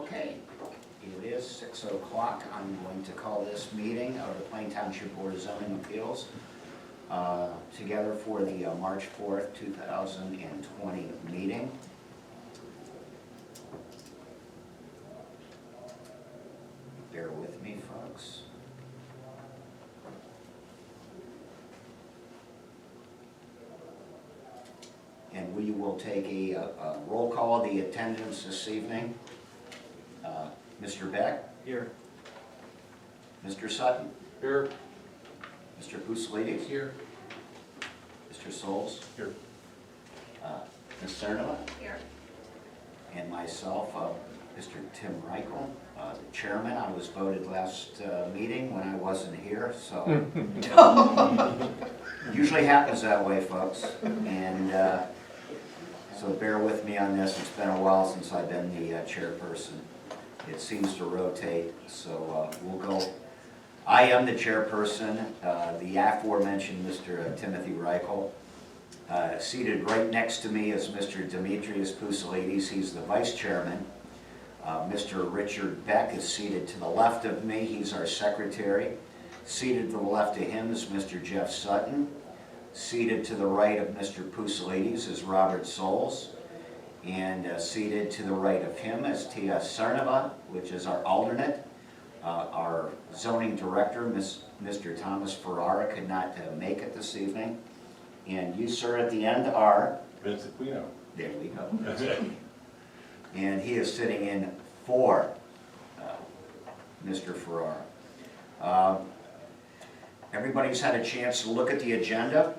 Okay, it is 6 o'clock. I'm going to call this meeting of the Plain Township Board of Zoning Appeals together for the March 4th, 2020 meeting. Bear with me, folks. And we will take a roll call of the attendance this evening. Mr. Beck? Here. Mr. Sutton? Here. Mr. Puselides? Here. Mr. Souls? Here. Ms. Cernova? Here. And myself, Mr. Tim Reichel, the chairman. I was voted last meeting when I wasn't here, so usually happens that way, folks. And so bear with me on this. It's been a while since I've been the chairperson. It seems to rotate, so we'll go. I am the chairperson. The aforementioned Mr. Timothy Reichel. Seated right next to me is Mr. Demetrius Puselides. He's the vice chairman. Mr. Richard Beck is seated to the left of me. He's our secretary. Seated to the left of him is Mr. Jeff Sutton. Seated to the right of Mr. Puselides is Robert Souls. And seated to the right of him is Tia Cernova, which is our alternate. Our zoning director, Mr. Thomas Ferrara, could not make it this evening. And you, sir, at the end are? Vince Aquino. There we go. And he is sitting in for Mr. Ferrara. Everybody's had a chance to look at the agenda.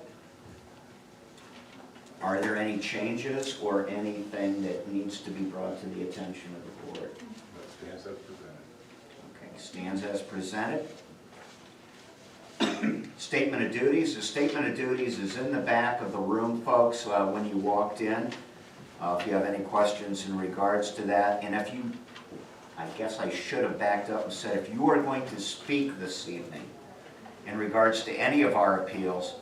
Are there any changes or anything that needs to be brought to the attention of the board? Stands as presented. Okay, stands as presented. Statement of duties. The statement of duties is in the back of the room, folks, when you walked in. If you have any questions in regards to that, and if you, I guess I should have backed up and said, if you are going to speak this evening in regards to any of our appeals,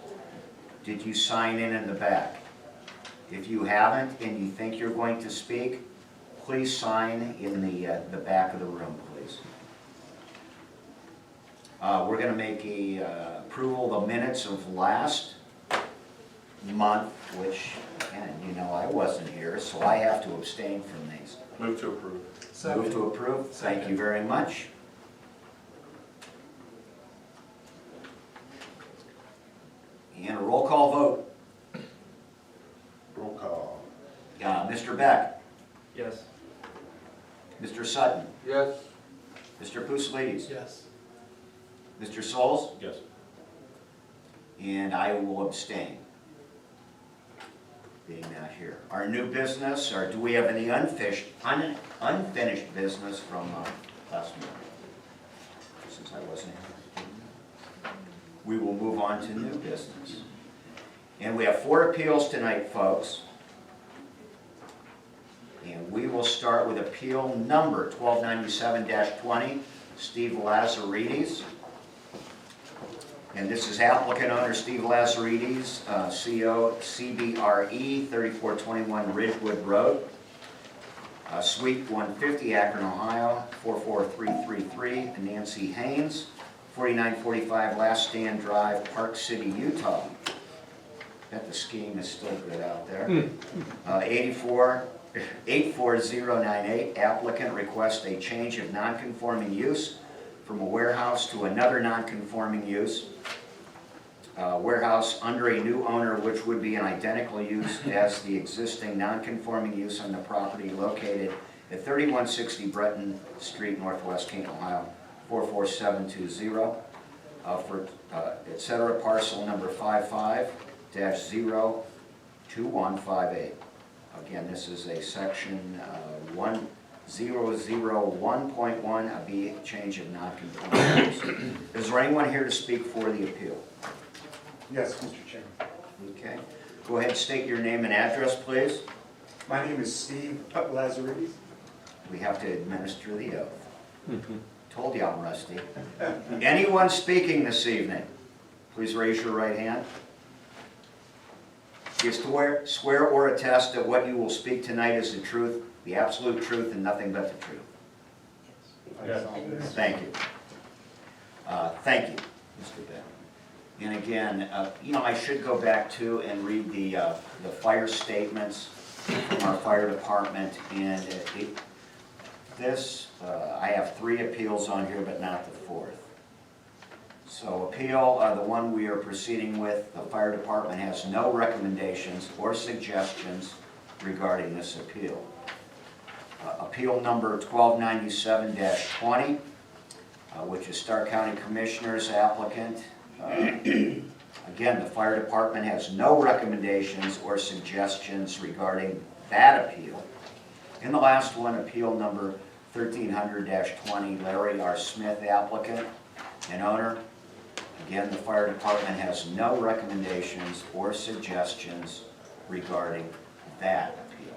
did you sign in the back? If you haven't and you think you're going to speak, please sign in the back of the room, please. We're going to make a approval of the minutes of last month, which, again, you know I wasn't here, so I have to abstain from these. Move to approve. Second. Move to approve. Thank you very much. And a roll call vote. Roll call. Mr. Beck. Yes. Mr. Sutton. Yes. Mr. Puselides. Yes. Mr. Souls. Yes. And I will abstain, being not here. Our new business, or do we have any unfinished business from last month? Since I wasn't here. We will move on to new business. And we have 4 appeals tonight, folks. And we will start with appeal number 1297-20, Steve Lazaridis. And this is applicant owner Steve Lazaridis, CO CBRE 3421 Ridgewood Road, Suite 150, Akron, Ohio 44333. Nancy Haynes, 4945 Last Stand Drive, Park City, Utah. Bet the skiing is still good out there. 84098, applicant requests a change of non-conforming use from a warehouse to another non-conforming use. Warehouse under a new owner, which would be an identical use as the existing non-conforming use on the property located at 3160 Breton Street, Northwest Canton, Ohio 44720. For etc. parcel number 55-02158. Again, this is a section 1001.1, a B, change of non-conforming use. Is there anyone here to speak for the appeal? Yes, Mr. Chairman. Okay. Go ahead, state your name and address, please. My name is Steve Lazaridis. We have to administer the oath. Told you I'm rusty. Anyone speaking this evening, please raise your right hand. You swear or attest that what you will speak tonight is the truth, the absolute truth, and nothing but the truth. Yeah. Thank you. Thank you, Mr. Bell. And again, I should go back to and read the fire statements from our fire department. And I have 3 appeals on here, but not the 4th. So appeal, the one we are proceeding with, the fire department has no recommendations or suggestions regarding this appeal. Appeal number 1297-20, which is Stark County Commissioner's applicant. Again, the fire department has no recommendations or suggestions regarding that appeal. In the last one, appeal number 1300-20, Larry R. Smith applicant and owner. Again, the fire department has no recommendations or suggestions regarding that appeal.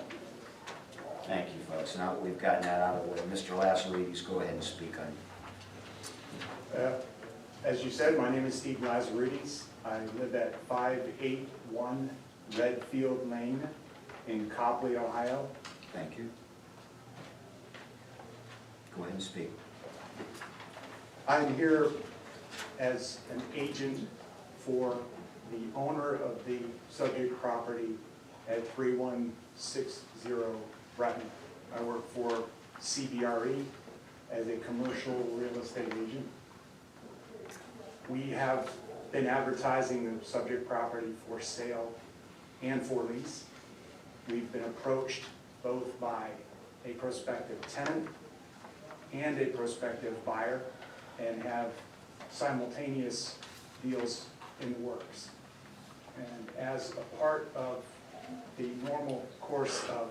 Thank you, folks. Now that we've gotten that out of the way, Mr. Lazaridis, go ahead and speak on it. As you said, my name is Steve Lazaridis. I live at 581 Redfield Lane in Copley, Ohio. Thank you. Go ahead and speak. I'm here as an agent for the owner of the subject property at 3160 Bretton. I work for CBRE as a commercial real estate agent. We have been advertising the subject property for sale and for lease. We've been approached both by a prospective tenant and a prospective buyer and have simultaneous deals in the works. And as a part of the normal course of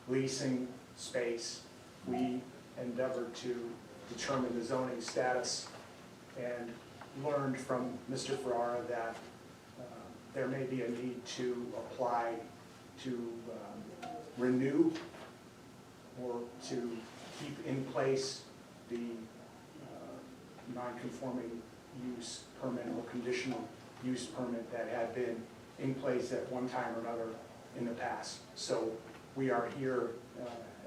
leasing space, we endeavor to determine the zoning status and learned from Mr. Ferrara that there may be a need to apply to renew or to keep in place the non-conforming use permit or conditional use permit that had been in place at one time or another in the past. So we are here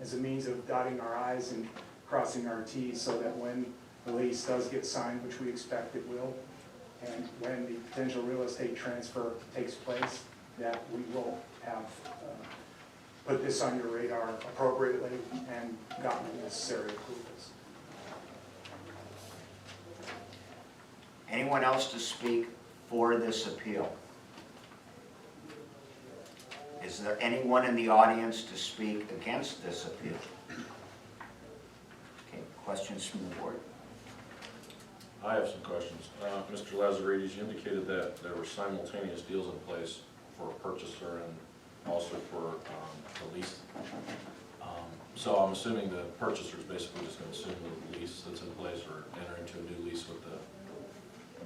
as a means of dotting our I's and crossing our T's so that when the lease does get signed, which we expect it will, and when the potential real estate transfer takes place, that we will have put this on your radar appropriately and gotten the necessary approvals. Anyone else to speak for this appeal? Is there anyone in the audience to speak against this appeal? Okay, questions from the board? I have some questions. Mr. Lazaridis, you indicated that there were simultaneous deals in place for a purchaser and also for the lease. So I'm assuming the purchaser is basically just going to assume the lease that's in place or enter into a new lease with the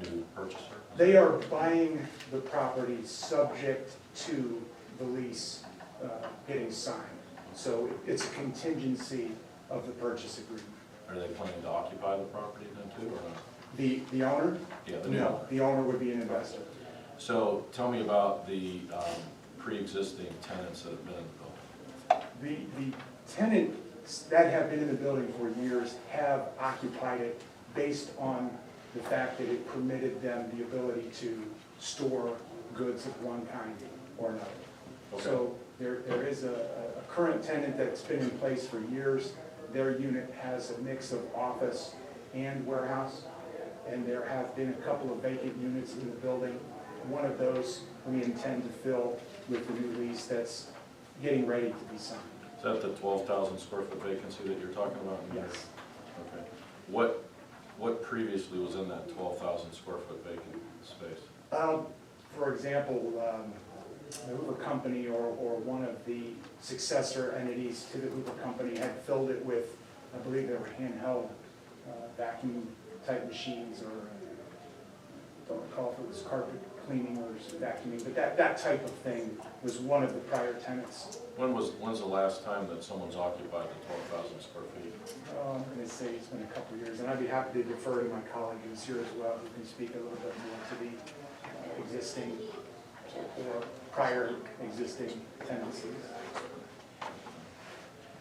new purchaser? They are buying the property subject to the lease getting signed. So it's a contingency of the purchase agreement. Are they planning to occupy the property then too, or not? The owner? Yeah, the new No, owner. the owner would be an investor. So tell me about the pre-existing tenants that have been in the building. The tenants that have been in the building for years have occupied it based on the fact that it permitted them the ability to store goods of one kind or another. Okay. So there is a current tenant that's been in place for years. Their unit has a mix of office and warehouse, and there have been a couple of vacant units in the building. One of those we intend to fill with the new lease that's getting ready to be signed. Is that the 12,000 square foot vacancy that you're talking about? Yes. Okay. What previously was in that 12,000 square foot vacant space? For example, the Hoover Company or one of the successor entities to the Hoover Company had filled it with, I believe they were handheld vacuum type machines, or don't recall if it was carpet cleaning or vacuuming, but that type of thing was one of the prior tenants. When's the last time that someone's occupied the 12,000 square feet? I'm going to say it's been a couple of years, and I'd be happy to defer to my colleague who's here as well, who can speak a little bit more to the existing or prior existing tenancies.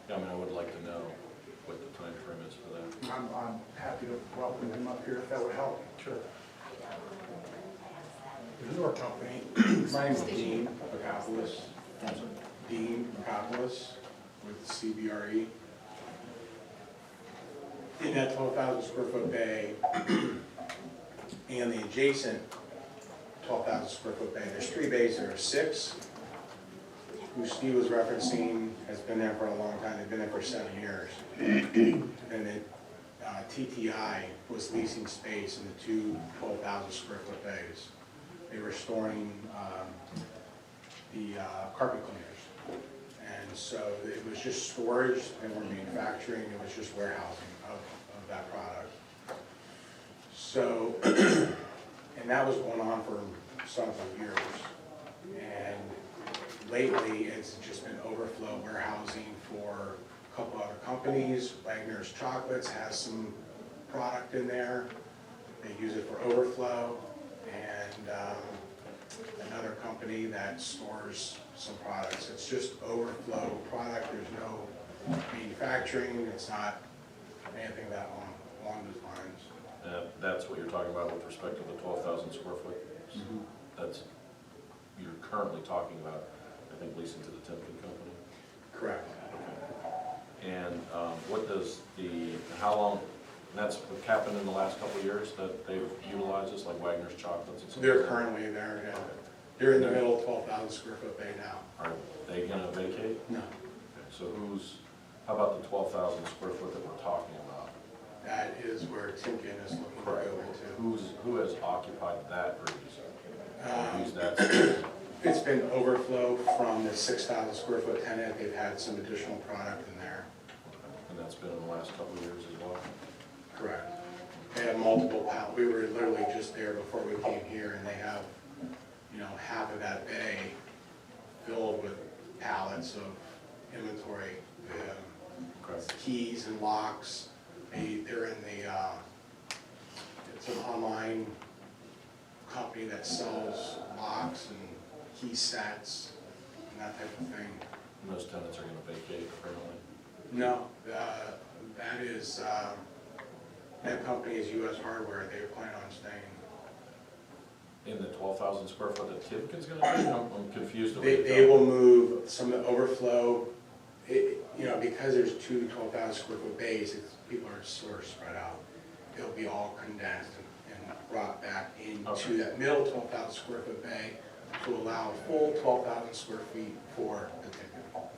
Yeah, I mean, I would like to know what the time frame is for that. I'm happy to welcome him up here if that would help. Sure. This is our company. My name is Dean Bacopoulos. Thank you. Dean Bacopoulos with CBRE. In that 12,000 square foot bay and the adjacent 12,000 square foot bay, there's 3 bays. There are 6, who Steve was referencing, has been there for a long time. They've been there for 7 years. And then TTI was leasing space in the 2 12,000 square foot bays. They were storing the carpet cleaners. And so it was just storage, they weren't manufacturing, it was just warehousing of that product. So, and that was going on for several years. And lately, it's just been overflow warehousing for a couple other companies. Wagner's Chocolates has some product in there. They use it for overflow. And another company that stores some products. It's just overflow product. There's no manufacturing. It's not anything that along those lines. That's what you're talking about with respect to the 12,000 square foot? That's, you're currently talking about, I think, leasing to the Timken company? Correct. Okay. And what does how long, and that's happened in the last couple of years that they've utilized this, like Wagner's Chocolates and stuff? They're currently there, yeah. They're in the middle of 12,000 square foot bay now. Are they gonna vacate? No. Okay, so how about the 12,000 square foot that we're talking about? That is where Timken is looking to go into. Who has occupied that previously? Who's Um, that? It's been overflow from the 6,000 square foot tenant. They've had some additional product in there. And that's been in the last couple of years as well? Correct. They have multiple pallets. We were literally just there before we came here, and they have, half of that bay filled with pallets of inventory, Okay. keys and locks. They're in it's an online company that sells locks and key sets and that type of thing. And those tenants are gonna vacate permanently? No, that company is US Hardware. They plan on staying. In the 12,000 square foot that Timken's gonna be? I'm confused. They will move some of the overflow, because there's 2 12,000 square foot bays, people are sort of spread out. It'll be all condensed and brought back into Okay. that middle 12,000 square foot bay to allow a full 12,000 square feet for the ticket. All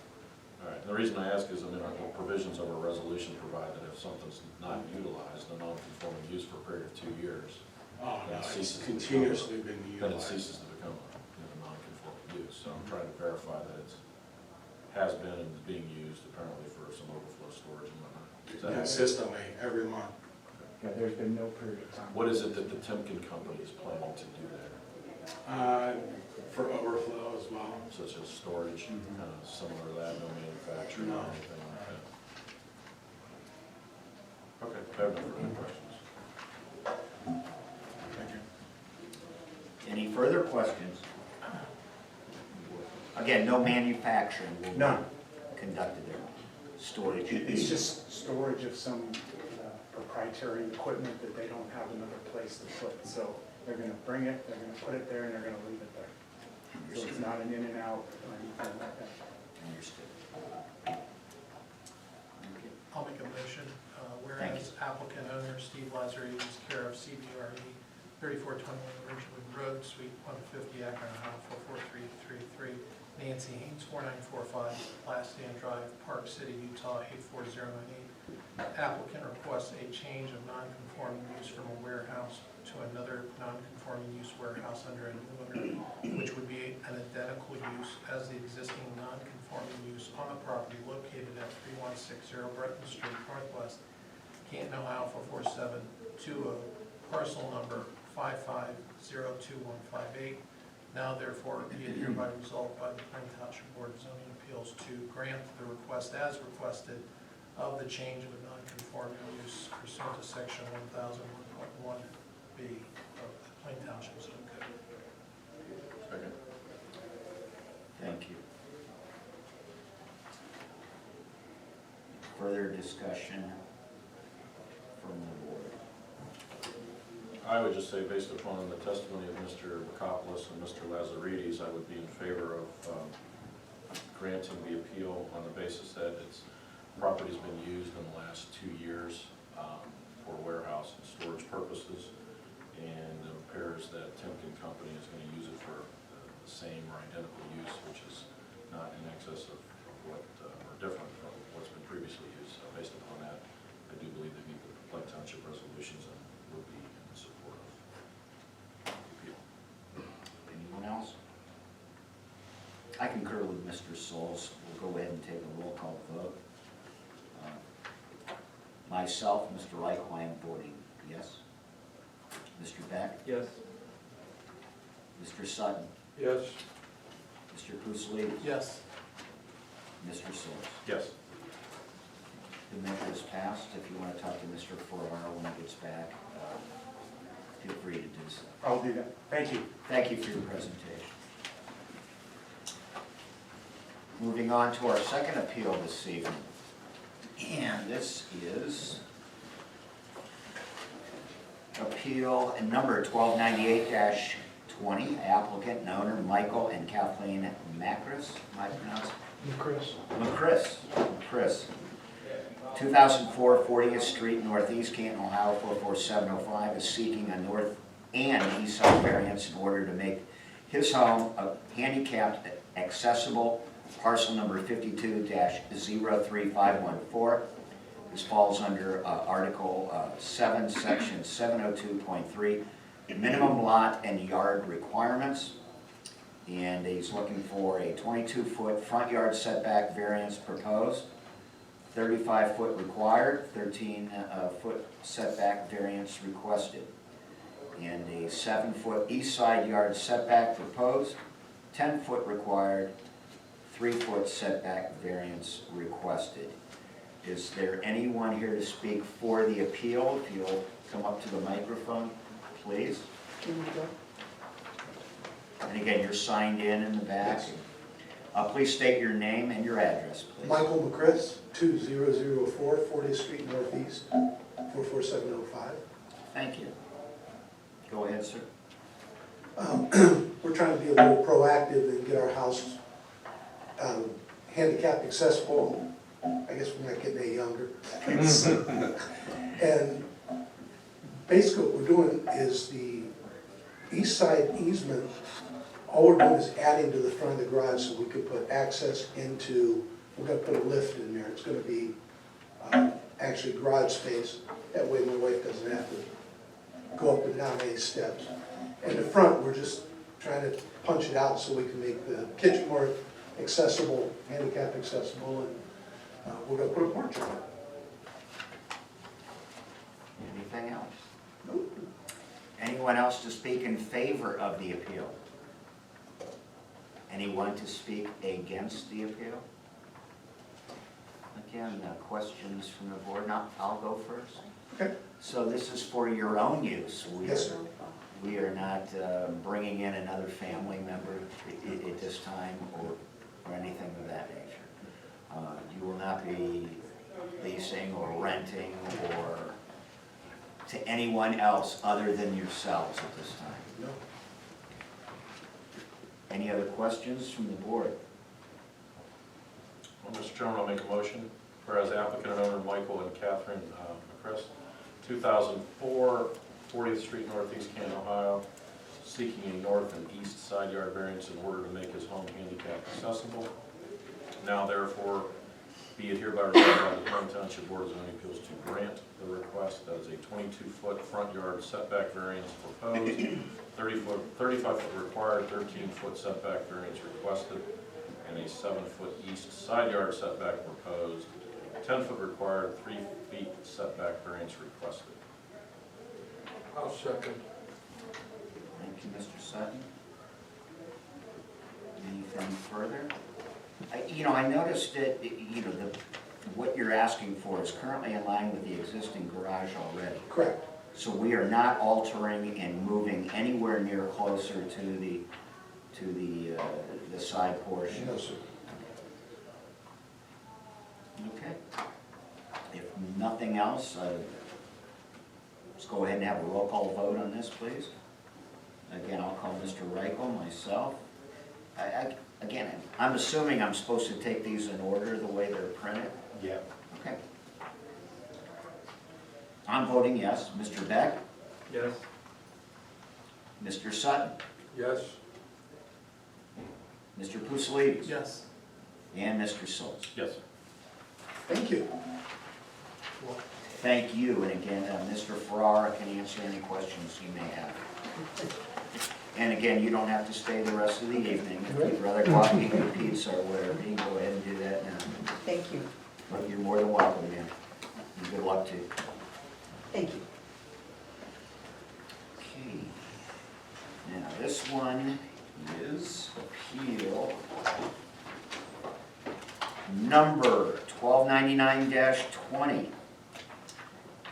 right, and the reason I ask is, the provisions of a resolution provide that if something's not utilized, a non-conforming use for a period of 2 years, Oh, no, It it's ceases to continuously been then it utilized. ceases to become a non-conforming use. So I'm trying to verify that has been and is being used apparently for some overflow storage and whatnot. Is that- Consistently, every month. Yeah, there's been no period of time. What is it that the Timken company is planning to do there? For overflow as well. Such as storage, kind of similar to that, no manufacturing No. or anything like that? Okay, I have no further questions. Thank you. Any further questions? Again, no manufacturing will be None. conducted there. Storage. It's just storage of some proprietary equipment that they don't have another place to put. So they're gonna bring it, they're gonna put it there, and they're gonna leave it there. So it's not an in and out or anything like that. Understood. I'll make a motion, Thank whereas applicant owner Steve Lazzarini is care of CBRE, 3421 Ridgewood Road, Suite 150, Akron, Ohio, 44333. Nancy Haynes, 4945, Last Stand Drive, Park City, Utah, 84098. Applicant requests a change of non-conforming use from a warehouse to another non-conforming use warehouse under a new owner, which would be an identical use as the existing non-conforming use on the property located at 3160 Breton Street Northwest, Canton, Ohio, 44720, parcel number 5502158. Now therefore be it hereby resolved by the Plain Township Board of Zoning Appeals to grant the request as requested of the change of a non-conforming use pursuant to section 1001.1B of the Plain Township Zoning Code. Second. Thank you. Further discussion? from the board? I would just say, based upon the testimony of Mr. Bacopoulos and Mr. Lazaridis, I would be in favor of granting the appeal on the basis that its property's been used in the last 2 years for warehouse and storage purposes, and it appears that Timken Company is going to use it for the same or identical use, which is not in excess of what, or different from what's been previously used. Based upon that, I do believe they meet the Lake Township resolutions and would be in support of the appeal. Anyone else? I concur with Mr. Souls. We'll go ahead and take a roll call vote. Myself, Mr. Reichel, I am voting yes. Mr. Beck? Yes. Mr. Sutton? Yes. Mr. Pusely? Yes. Mr. Souls? Yes. The measure is passed. If you want to talk to Mr. Ferraro when he gets back, feel free to do so. I'll do that. Thank you. Thank you for your presentation. Moving on to our second appeal this evening. And this is appeal number 1298-20, applicant and owner Michael and Kathleen Macris. Am I pronouncing? Macris. 2004 40th Street, Northeast Canton, Ohio 44705, is seeking a north and east side variance in order to make his home a handicapped accessible. Parcel number 52-03514. This falls under Article 7, Section 702.3, minimum lot and yard requirements. And he's looking for a 22-foot front yard setback variance proposed, 35-foot required, 13-foot setback variance requested, and a 7-foot east side yard setback proposed, 10-foot required, 3-foot setback variance requested. Is there anyone here to speak for the appeal? If you'll come up to the microphone, please. And again, you're signed in the back. Please state your name and your address, please. Michael McCris, 2004 40th Street Northeast, 44705. Thank you. Go ahead, sir. We're trying to be a little proactive and get our house handicap accessible. I guess we're not getting any younger. And basically what we're doing is the east side easement, all we're doing is adding to the front of the garage so we could put access into, we're gonna put a lift in there. It's gonna be actually garage space. That way my wife doesn't have to go up and down any steps. And the front, we're just trying to punch it out so we can make the kitchen more accessible, handicap accessible, and we're gonna put a porch on it. Anything else? Nope. Anyone else to speak in favor of the appeal? Anyone to speak against the appeal? Again, questions from the board? No, I'll go first. Okay. So this is for your own use? Yes, sir. We are not bringing in another family member at this time or anything of that nature. You will not be leasing or renting or to anyone else other than yourselves at this time. No. Any other questions from the board? Well, Mr. Chairman, I'll make a motion. Whereas applicant and owner Michael and Catherine McCris, 2004 40th Street, Northeast Canton, Ohio, seeking a north and east side yard variance in order to make his home handicap accessible. Now therefore, be it hereby resolved by the Lake Township Board of Zoning Appeals to grant the request. That is a 22-foot front yard setback variance proposed, 35-foot required, 13-foot setback variance requested, and a 7-foot east side yard setback proposed, 10-foot required, 3 feet setback variance requested. I'll second. Thank you, Mr. Sutton. Anything further? I noticed that, what you're asking for is currently in line with the existing garage already. Correct. So we are not altering and moving anywhere near closer to the side portion. No, sir. Okay. If nothing else, Let's go ahead and have a roll call vote on this, please. Again, I'll call Mr. Reichel, myself. Again, I'm assuming I'm supposed to take these in order the way they're printed? Yeah. Okay. I'm voting yes. Mr. Beck? Yes. Mr. Sutton? Yes. Mr. Pusolides? Yes. And Mr. Schultz? Yes. Thank you. Thank you, and again, Mr. Farrar can answer any questions you may have. And again, you don't have to stay the rest of the evening. If you'd rather go out and eat your pizza or whatever, you can go ahead and do that now. Thank you, But you're more than welcome, man. And good luck to you. thank you. Okay. Now, this one is appeal number 1299-20.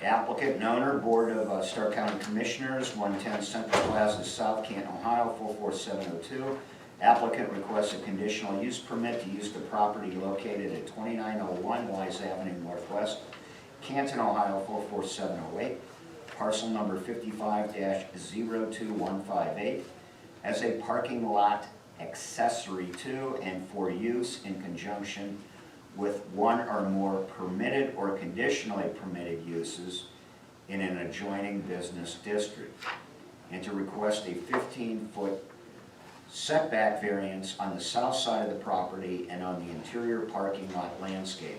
Applicant and owner, Board of Stark County Commissioners, 110 Central Plaza South, Canton, Ohio, 44702. Applicant requests a conditional use permit to use the property located at 2901 Wise Avenue Northwest, Canton, Ohio, 44708. Parcel number 55-02158 as a parking lot accessory to and for use in conjunction with one or more permitted or conditionally permitted uses in an adjoining business district, and to request a 15-foot setback variance on the south side of the property and on the interior parking lot landscaping.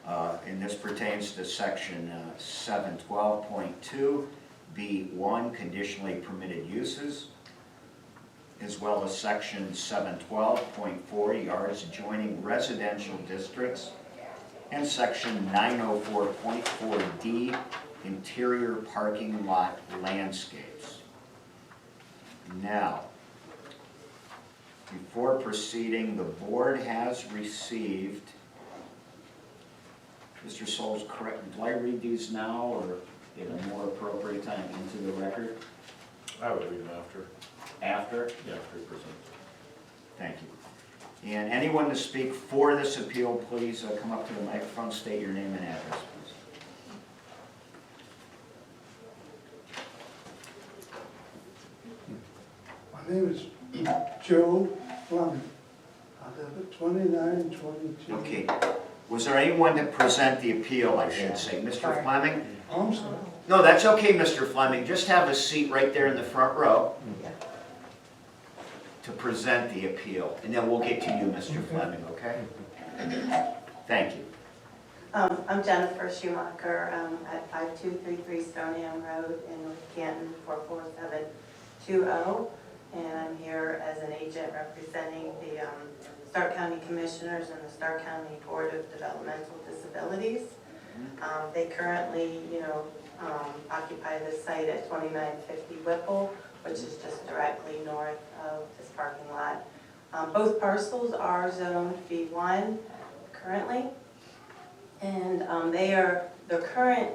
And this pertains to section 712.2 B1, conditionally permitted uses, as well as section 712.4, yards adjoining residential districts, and section 904.4D, interior parking lot landscapes. Now, before proceeding, the board has received, Mr. Souls, correct, do I read these now or at a more appropriate time into the record? I would read them after. After? Yeah, 3%. Thank you. And anyone to speak for this appeal, please come up to the microphone, state your name and address, please. My name is Joe Fleming. I live at 2922. Okay. Was there anyone to present the appeal, I should say? Mr. Fleming? I'm sorry. No, that's okay, Mr. Fleming. Just have a seat right there in the front row to present the appeal. And then we'll get to you, Mr. Fleming, okay? Thank you. I'm Jennifer Schumacher at 5233 Stoneham Road in North Canton, 44720. And I'm here as an agent representing the Stark County Commissioners and the Stark County Board of Developmental Disabilities. They currently, occupy this site at 2950 Whipple, which is just directly north of this parking lot. Both parcels are zoned B1 currently, and their current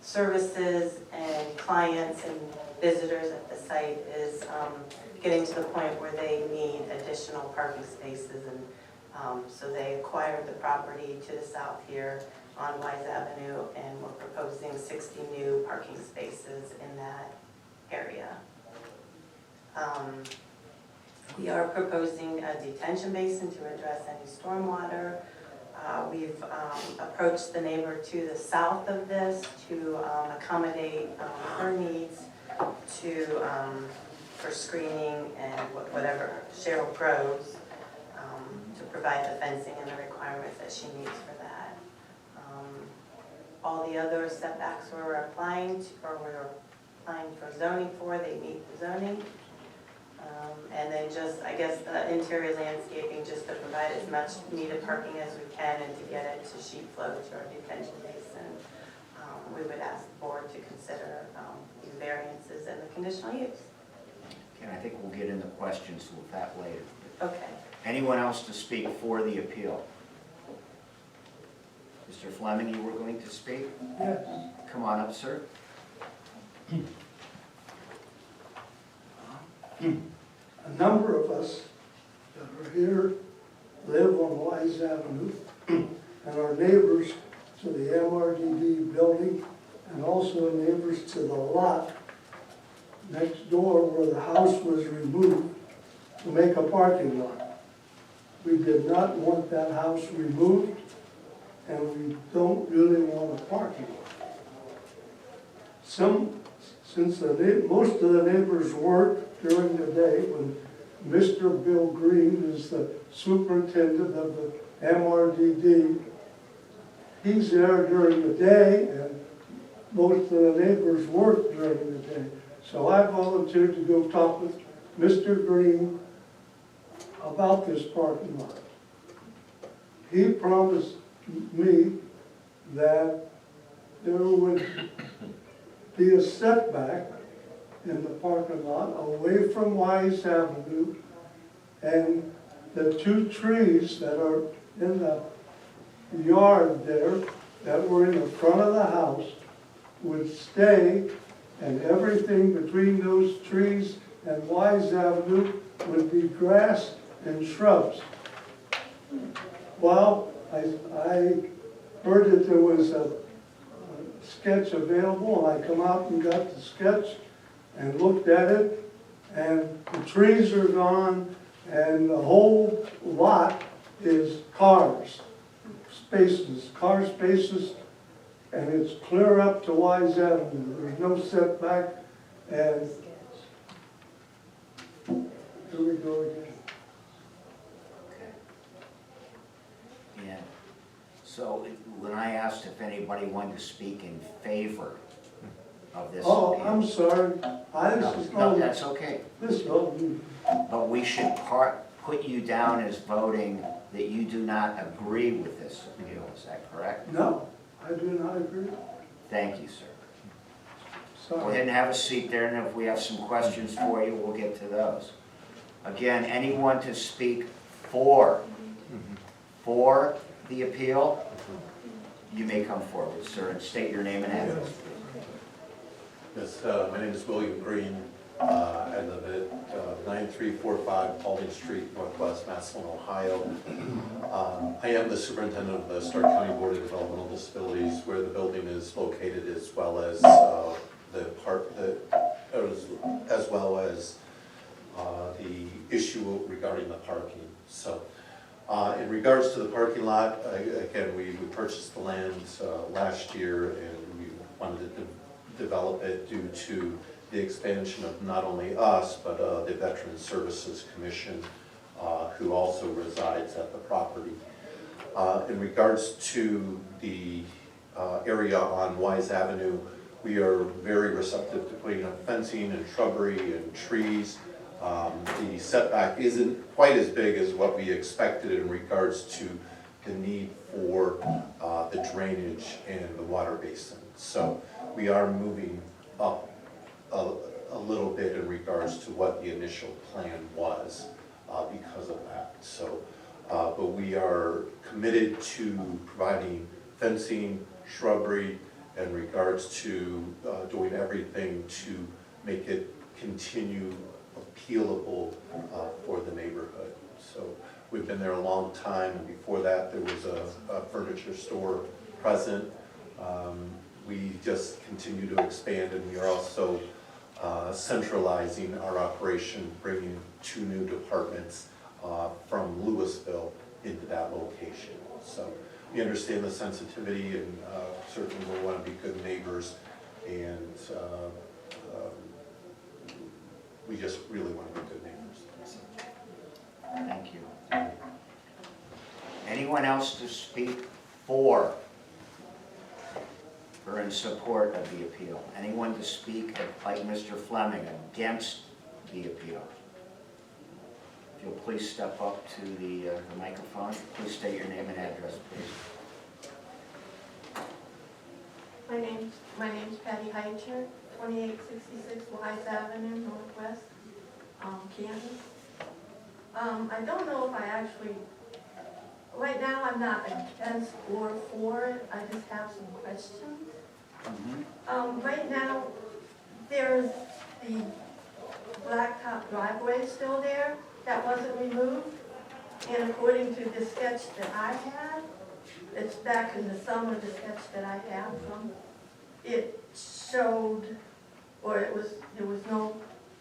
services and clients and visitors at the site is getting to the point where they need additional parking spaces, and so they acquired the property to the south here on Wise Avenue, and we're proposing 60 new parking spaces in that area. We are proposing a detention basin to address any stormwater. We've approached the neighbor to the south of this to accommodate her needs for screening and whatever Cheryl Groves to provide the fencing and the requirements that she needs for that. All the other setbacks we're applying for zoning for, they meet the zoning. And then just, I guess, the interior landscaping, just to provide as much needed parking as we can and to get it to sheet flow to our detention basin. We would ask the board to consider these variances and the conditional use. Okay, I think we'll get into questions with that later. Okay. Anyone else to speak for the appeal? Mr. Fleming, you were going to speak? Yes. Come on up, sir. A number of us that are here live on Wise Avenue, and our neighbors to the MRDD building and also neighbors to the lot next door where the house was removed to make a parking lot. We did not want that house removed, and we don't really want a parking lot. Most of the neighbors work during the day when Mr. Bill Green is the superintendent of the MRDD. He's there during the day, and most of the neighbors work during the day. So I volunteered to go talk with Mr. Green about this parking lot. He promised me that there would be a setback in the parking lot away from Wise Avenue, and the two trees that are in the yard there that were in the front of the house would stay, and everything between those trees and Wise Avenue would be grass and shrubs. Well, I heard that there was a sketch available, and I come out and got the sketch and looked at it, and the trees are gone, and the whole lot is cars, car spaces, and it's clear up to Wise Avenue. There's no setback, and here we go again. Yeah. So when I asked if anybody wanted to speak in favor of this Oh, appeal- I'm sorry. No, that's okay. This, But we should put you down as voting that you do not agree with this appeal, is that correct? no, I do not agree. Thank you, sir. Go Sorry. ahead and have a seat there, and if we have some questions for you, we'll get to those. Again, anyone to speak for the appeal, you may come forward, sir, and state your name and address, please. Yes, my name is William Green. I live at 9345 Paulding Street, Northwest Massillon, Ohio. I am the superintendent of the Stark County Board of Developmental Disabilities, where the building is located, as well as the issue regarding the parking. So, in regards to the parking lot, again, we purchased the land last year, and we wanted to develop it due to the expansion of not only us, but the Veterans Services Commission, who also resides at the property. In regards to the area on Wise Avenue, we are very receptive to putting up fencing and shrubbery and trees. The setback isn't quite as big as what we expected in regards to the need for the drainage and the water basin. So we are moving up a little bit in regards to what the initial plan was because of that. So, but we are committed to providing fencing, shrubbery, in regards to doing everything to make it continue appealable for the neighborhood. So we've been there a long time, and before that there was a furniture store present. We just continue to expand, and we are also centralizing our operation, bringing 2 new departments from Louisville into that location. So we understand the sensitivity, and certainly we want to be good neighbors, and we just really want to be good neighbors. Thank you. Anyone else to speak for or in support of the appeal? Anyone to speak, like Mr. Fleming, against the appeal? If you'll please step up to the microphone. Please state your name and address, please. My name's Patty Heitcher, 2866 Wise Avenue, Northwest, Kansas. I don't know if I actually, right now I'm not against or for it, I just have some questions. Right now, there's the blacktop driveway still there that wasn't removed, and according to the sketch that I had, it's back in the summer, the sketch that I had from, it showed, or there was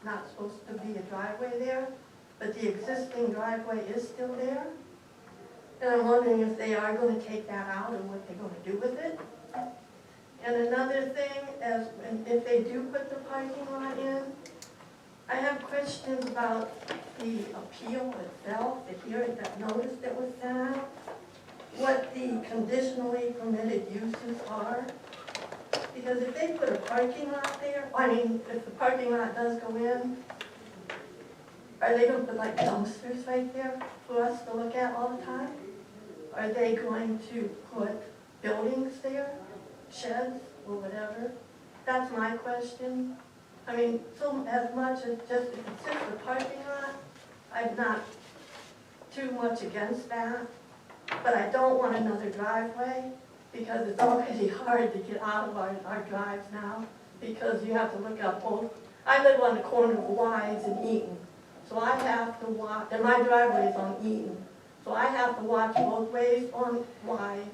not supposed to be a driveway there, but the existing driveway is still there. And I'm wondering if they are gonna take that out and what they're gonna do with it. And another thing, if they do put the parking lot in, I have questions about the appeal itself, the hearing, that notice that was sent out, what the conditionally permitted uses are. Because if they put a parking lot there, if the parking lot does go in, are they gonna put like dumpsters right there for us to look at all the time? Are they going to put buildings there, sheds or whatever? That's my question. I mean, so as much as just, if it's just a parking lot, I'm not too much against that. But I don't want another driveway, because it's already hard to get out of our drives now, because you have to look up both. I live on the corner of Wise and Eaton, so I have to watch, and my driveway is on Eaton, so I have to watch both ways on Wise.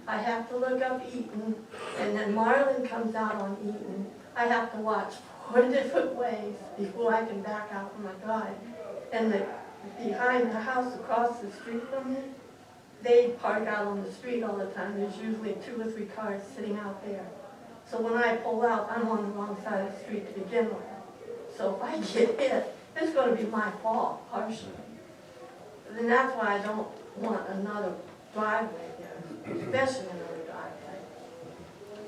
I have to look up Eaton, and then Marlin comes out on Eaton. I have to watch 4 different ways before I can back out from my drive. And behind the house across the street from me, they park out on the street all the time. There's usually 2 or 3 cars sitting out there. So when I pull out, I'm on the wrong side of the street to begin with. So if I get hit, it's going to be my fault, partially. And that's why I don't want another driveway there, especially another driveway.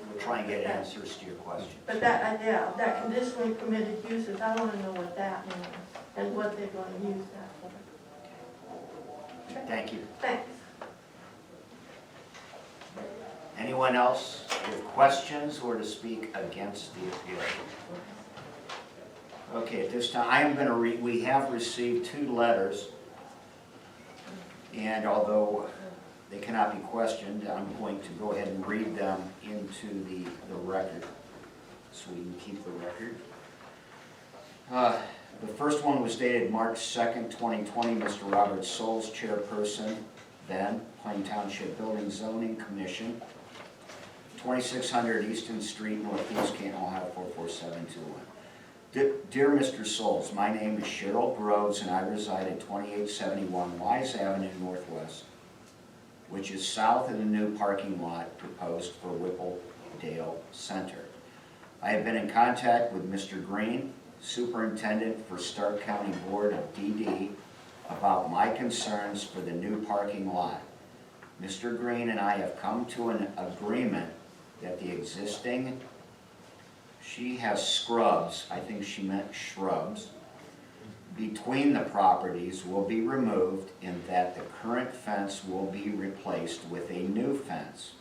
We'll try and get answers to your question. But that conditionally permitted uses, I want to know what that means and what they're going to use that for. Thank you. Thanks. Anyone else with questions or to speak against the appeal? Okay, at this time, I am going to we have received 2 letters, and although they cannot be questioned, I'm going to go ahead and read them into the record, so we can keep the record. The first one was dated March 2nd, 2020, Mr. Robert Souls, chairperson, then Plain Township Building Zoning Commission, 2600 Easton Street, Northeast Canton, Ohio 44721. Dear Mr. Souls, my name is Cheryl Groves and I reside at 2871 Wise Avenue Northwest, which is south of the new parking lot proposed for Whippledale Center. I have been in contact with Mr. Green, Superintendent for Stark County Board of DD, about my concerns for the new parking lot. Mr. Green and I have come to an agreement that the existing, she has scrubs, I think she meant shrubs, between the properties will be removed and that the current fence will be replaced with a new fence.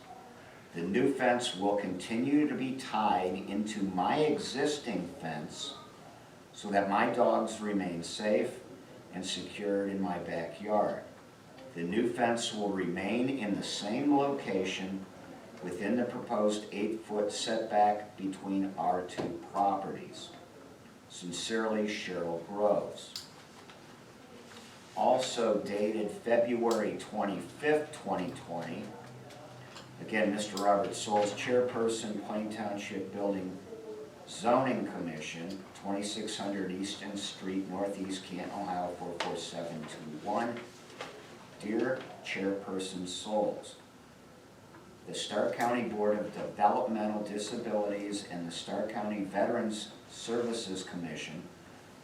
The new fence will continue to be tied into my existing fence so that my dogs remain safe and secured in my backyard. The new fence will remain in the same location within the proposed 8-foot setback between our 2 properties. Sincerely, Cheryl Groves. Also dated February 25th, 2020, again, Mr. Robert Souls, chairperson, Plain Township Building Zoning Commission, 2600 Easton Street, Northeast Canton, Ohio 44721. Dear Chairperson Souls, the Stark County Board of Developmental Disabilities and the Stark County Veterans Services Commission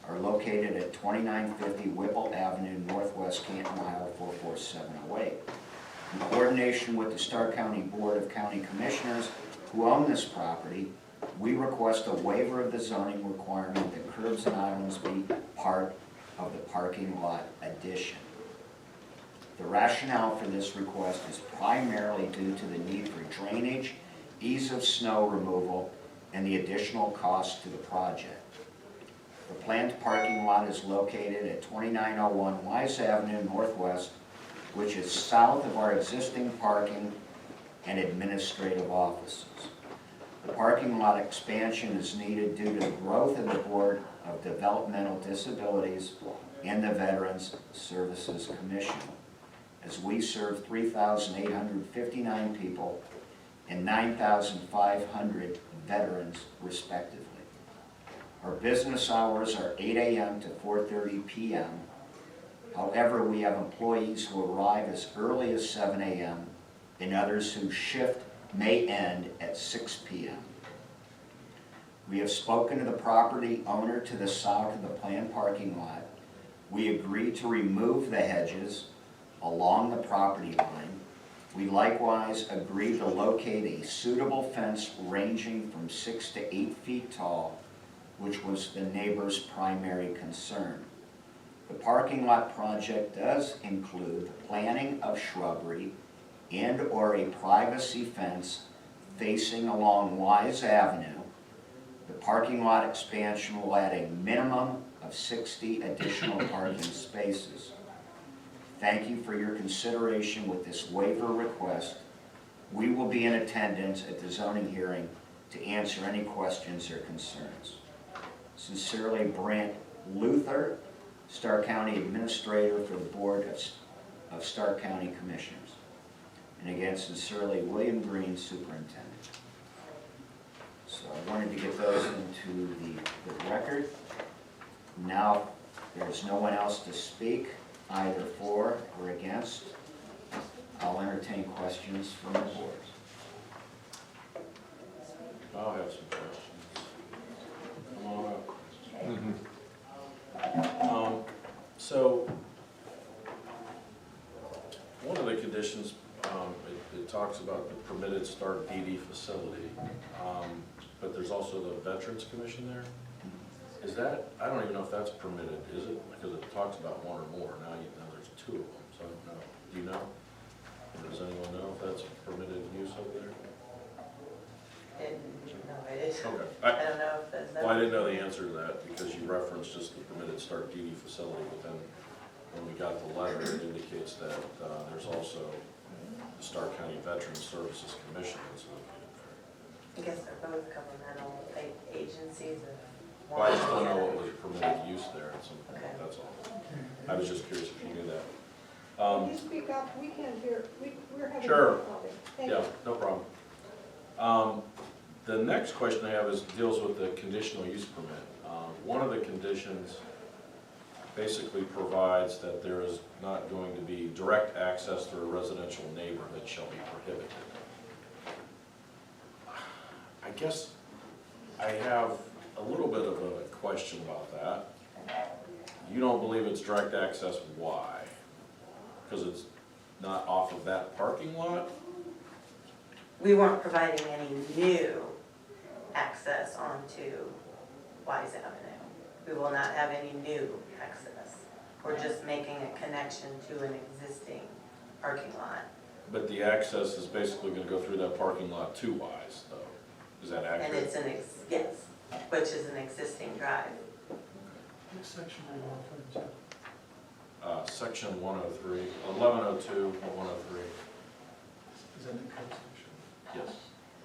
are located at 2950 Whipple Avenue, Northwest Canton, Ohio 44708. In coordination with the Stark County Board of County Commissioners who own this property, we request a waiver of the zoning requirement that curbs and islands be part of the parking lot addition. The rationale for this request is primarily due to the need for drainage, ease of snow removal, and the additional cost to the project. The planned parking lot is located at 2901 Wise Avenue Northwest, which is south of our existing parking and administrative offices. The parking lot expansion is needed due to the growth of the Board of Developmental Disabilities and the Veterans Services Commission. as we serve 3,859 people and 9,500 veterans respectively. Our business hours are 8 a.m. to 4:30 p.m. However, we have employees who arrive as early as 7 a.m. and others whose shift may end at 6 p.m. We have spoken to the property owner to the south of the planned parking lot. We agreed to remove the hedges along the property line. We likewise agreed to locate a suitable fence ranging from 6 to 8 feet tall, which was the neighbor's primary concern. The parking lot project does include the planting of shrubbery and/or a privacy fence facing along Wise Avenue. The parking lot expansion will add a minimum of 60 additional parking spaces. Thank you for your consideration with this waiver request. We will be in attendance at the zoning hearing to answer any questions or concerns. Sincerely, Brant Luther, Stark County Administrator for the Board of Stark County Commissioners. And again, sincerely, William Green, Superintendent. So I wanted to get those into the record. Now, there's no one else to speak, either for or against. I'll entertain questions from the board. I'll have some questions. Come on up. So, one of the conditions, it talks about the permitted start DD facility, but there's also the Veterans Commission there. Is that, I don't even know if that's permitted, is it? Because it talks about one or more, now there's two of them, so I don't know. Do you know? Or does anyone know if that's permitted use over there? No, it is. Okay. I don't know if there's that. Well, I didn't know the answer to that, because you referenced just the permitted start DD facility, but then when we got the letter, it indicates that there's also the Stark County Veterans Services Commission that's located there. I guess they're both governmental agencies of Well, I just don't know what was permitted use there, Okay. that's all. I was just curious if you knew that. Can you speak up? We can't hear, we're having Sure. difficulty. Thank you. Yeah, no problem. The next question I have deals with the conditional use permit. One of the conditions basically provides that there is not going to be direct access to a residential neighborhood shall be prohibited. I guess I have a little bit of a question about that. You don't believe it's direct access, why? Because it's not off of that parking lot? We weren't providing any new access onto Wise Avenue. We will not have any new access. We're just making a connection to an existing parking lot. But the access is basically gonna go through that parking lot to Wise, though. Is that And accurate? it's yes, which is an existing drive. Which section are you referring to? Section 103, 1102, 103. Is that the code section? Yes.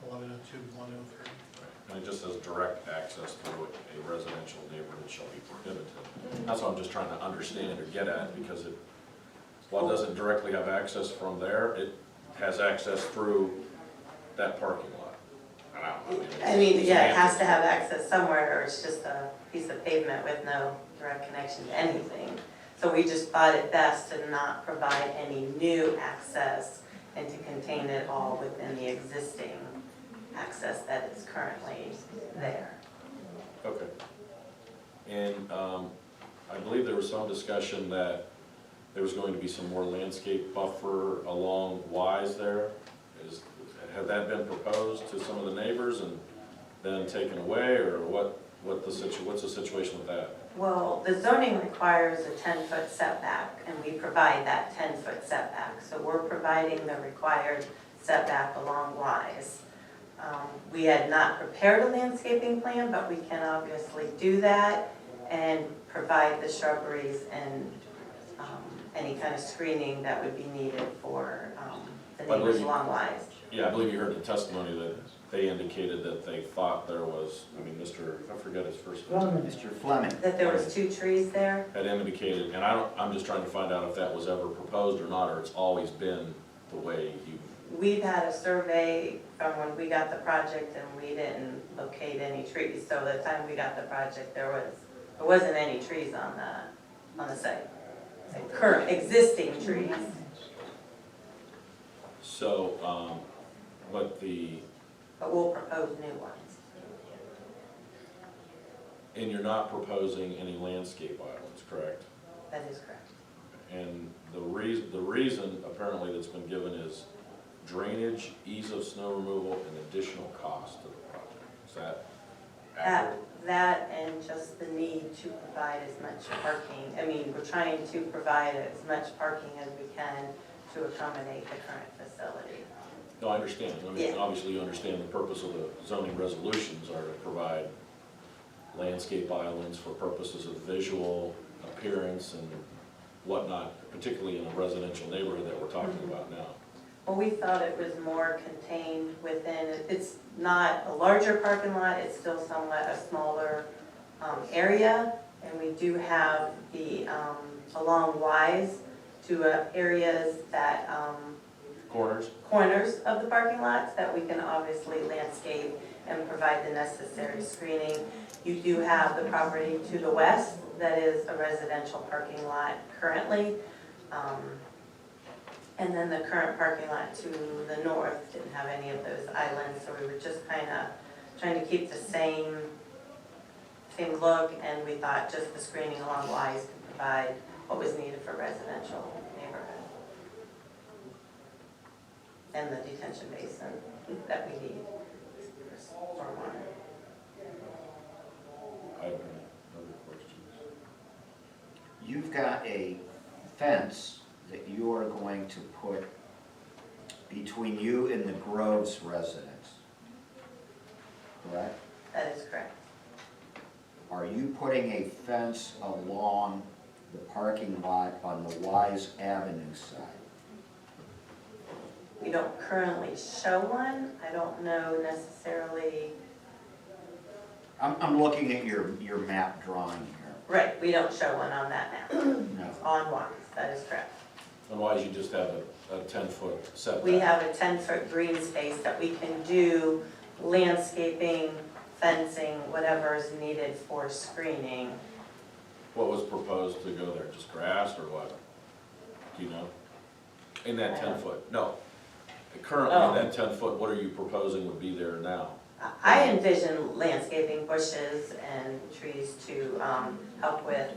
1102, 103. And it just says direct access through a residential neighborhood shall be prohibited. That's what I'm just trying to understand or get at, because while it doesn't directly have access from there, it has access through that parking lot. I don't know. I mean, yeah, it has to have access somewhere, or it's just a piece of pavement with no direct connection to anything. So we just thought it best to not provide any new access and to contain it all within the existing access that is currently there. Okay. And I believe there was some discussion that there was going to be some more landscape buffer along Wise there. Had that been proposed to some of the neighbors and then taken away, or what's the situation with that? Well, the zoning requires a 10-foot setback, and we provide that 10-foot setback. So we're providing the required setback along Wise. We had not prepared a landscaping plan, but we can obviously do that and provide the shrubberies and any kind of screening that would be needed for the the neighbors along Wise. Yeah, I believe you heard the testimony that they indicated that they thought there was, I mean, I forget his first name. Mr. Fleming. That there was 2 trees there. Had indicated, and I'm just trying to find out if that was ever proposed or not, or it's always been the way you. We've had a survey from when we got the project and we didn't locate any trees. So the time we got the project, there wasn't any trees on the site. Current existing trees. So, but we'll propose new ones. and you're not proposing any landscape islands, correct? That is correct. And the reason apparently that's been given is drainage, ease of snow removal, and additional cost to the project. Is that accurate? That and just the need to provide as much parking. I mean, we're trying to provide as much parking as we can to accommodate the current facility. No, I understand. I mean, Yeah. obviously you understand the purpose of the zoning resolutions are to provide landscape islands for purposes of visual appearance and whatnot, particularly in a residential neighborhood that we're talking about now. Well, we thought it was more contained within, it's not a larger parking lot, it's still somewhat a smaller area. And we do have the, along Wise, 2 areas that, corners of the parking lots that we can obviously landscape and provide the necessary screening. You do have the property to the west that is a residential parking lot currently. And then the current parking lot to the north didn't have any of those islands, so we were just kind of trying to keep the same look, and we thought just the screening along Wise could provide what was needed for residential neighborhood. And the detention basin that we need for water. I have other questions. You've got a fence that you are going to put between you and the Groves residence, correct? That is correct. Are you putting a fence along the parking lot on the Wise Avenue side? We don't currently show one. I don't know necessarily. I'm looking at your map drawing here. Right, we don't show one on that map. No. On Wise, that is correct. Otherwise, you just have a 10-foot setback. We have a 10-foot green space that we can do landscaping, fencing, whatever is needed for screening. What was proposed to go there, just grass or what? Do you know? In that 10-foot, no. Currently, Oh. in that 10-foot, what are you proposing would be there now? I envision landscaping, bushes and trees to help with,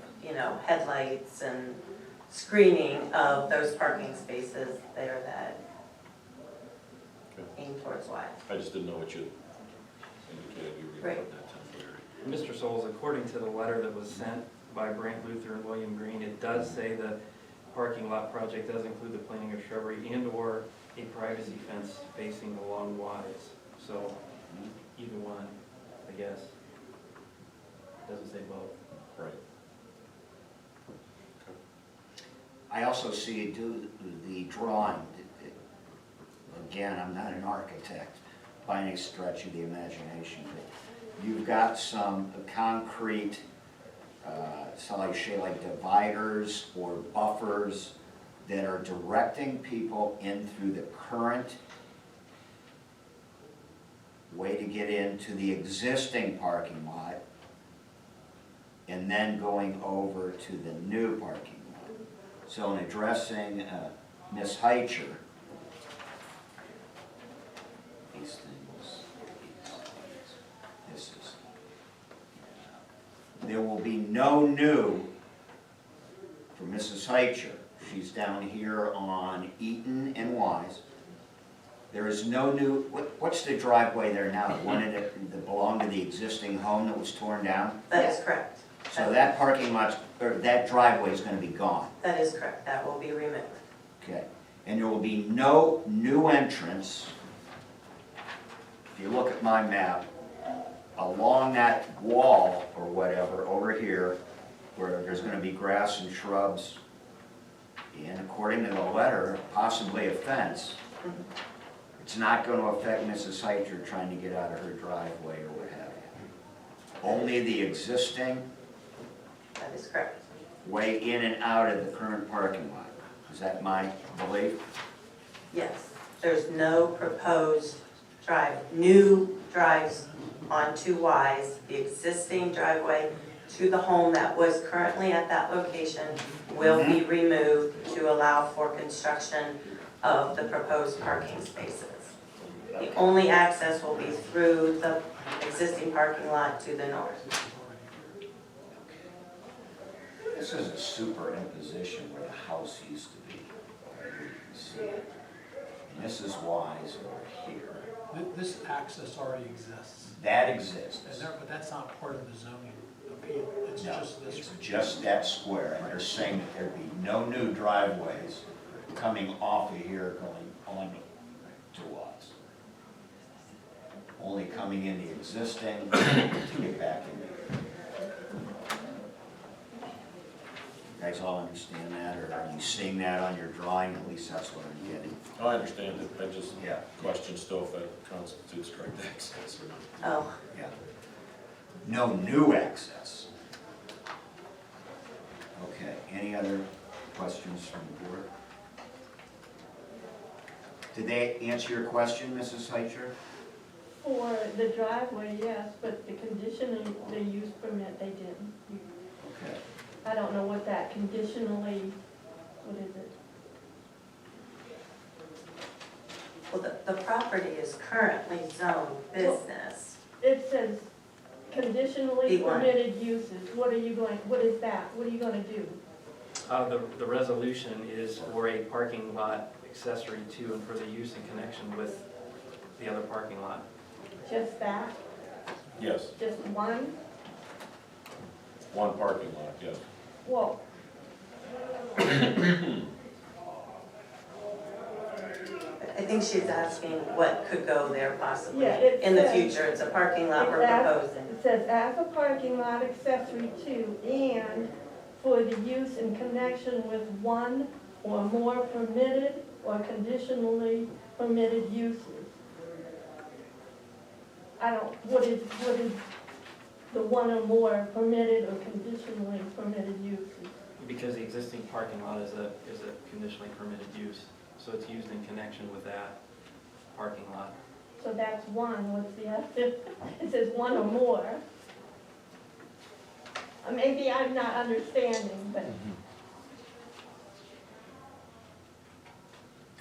headlights and screening of those parking spaces there that Okay. aim towards Wise. I just didn't know what you indicated you were going to put in that 10-foot area. Mr. Souls, according to the letter that was sent by Brant Luther and William Green, it does say the parking lot project does include the planting of shrubbery and/or a privacy fence facing along Wise. So either one, I guess. Doesn't say both. Right. I also see you do the drawing. Again, I'm not an architect by any stretch of the imagination, but you've got some concrete, like dividers or buffers that are directing people in through the current way to get into the existing parking lot and then going over to the new parking lot. So in addressing Ms. Heicher, these things, this is, there will be no new for Mrs. Heicher. She's down here on Eaton and Wise. There is no new, what's the driveway there now? The one that belonged to the existing home that was torn down? That is correct. So that parking lot, or that driveway is gonna be gone, That is correct. That will be removed. okay? And there will be no new entrance, if you look at my map, along that wall or whatever, over here, where there's gonna be grass and shrubs, and according to the letter, possibly a fence. It's not gonna affect Mrs. Heitcher trying to get out of her driveway or what have you. Only the existing That is correct. way in and out of the current parking lot. Is that my belief? Yes, there's no proposed new drives on 2Ys. The existing driveway to the home that was currently at that location will be removed to allow for construction of the proposed parking spaces. The only access will be through the existing parking lot to the north. This is a superimposition where the house used to be. And this is Y's over here. This access already exists, That exists. but that's not part of the zoning appeal, it's No, just this. it's just that square, and they're saying that there'd be no new driveways coming off of here going on to us. Only coming in the existing to get back in there. You guys all understand that, or are you seeing that on your drawing? At least that's what I'm getting. I understand it, I just Yeah. question still if that constitutes correct access or not. Oh, Yeah. No new access. Okay, any other questions from the board? Did they answer your question, Mrs. Heitcher? For the driveway, yes, but the conditional, the use permit, they didn't. Okay. I don't know what that conditionally, what is it? well, the property is currently zoned business. It says conditionally B1. permitted uses. What are you going, what is that? What are you gonna do? The resolution is for a parking lot accessory to and for the use in connection with the other parking lot. Just that? Yes, Just one? one parking lot, yes. Well, I think she's asking what could go there possibly Yeah, it in the says- future. It's a parking lot we're proposing. it says as a parking lot accessory to and for the use in connection with one or more permitted or conditionally permitted uses. I don't, what is the one or more permitted or conditionally permitted uses? Because the existing parking lot is a conditionally permitted use, so it's used in connection with that parking lot. So that's one, what's the other? It says one or more. Maybe I'm not understanding, but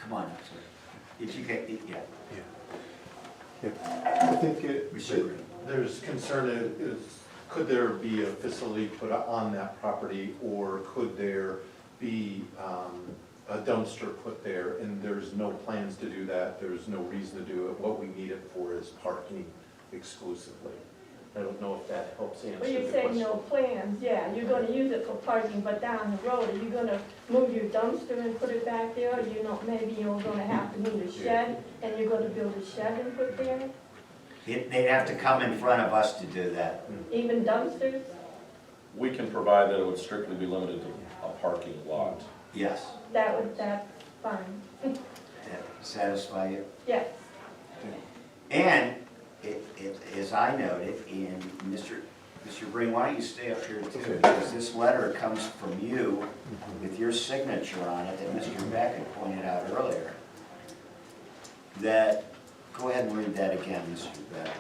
Come on, sir. If you get, yeah. I think Mr. Green. there's concern is, could there be a facility put on that property, or could there be a dumpster put there? And there's no plans to do that, there's no reason to do it. What we need it for is parking exclusively. I don't know if that helps answer well, the you're question. saying no plans, yeah, you're gonna use it for parking, but down the road, are you gonna move your dumpster and put it back there? Or you know, maybe you're gonna have to move a shed, and you're gonna build a shed and put there? They'd have to come in front of us to do that. Even dumpsters? We can provide that it would strictly be limited to a parking lot. Yes. That's fine, That satisfy you? yes. And as I noted, and Mr. Breen, why don't you stay up here too? Okay. Because this letter comes from you with your signature on it that Mr. Beck had pointed out earlier. That, go ahead and read that again, Mr. Beck.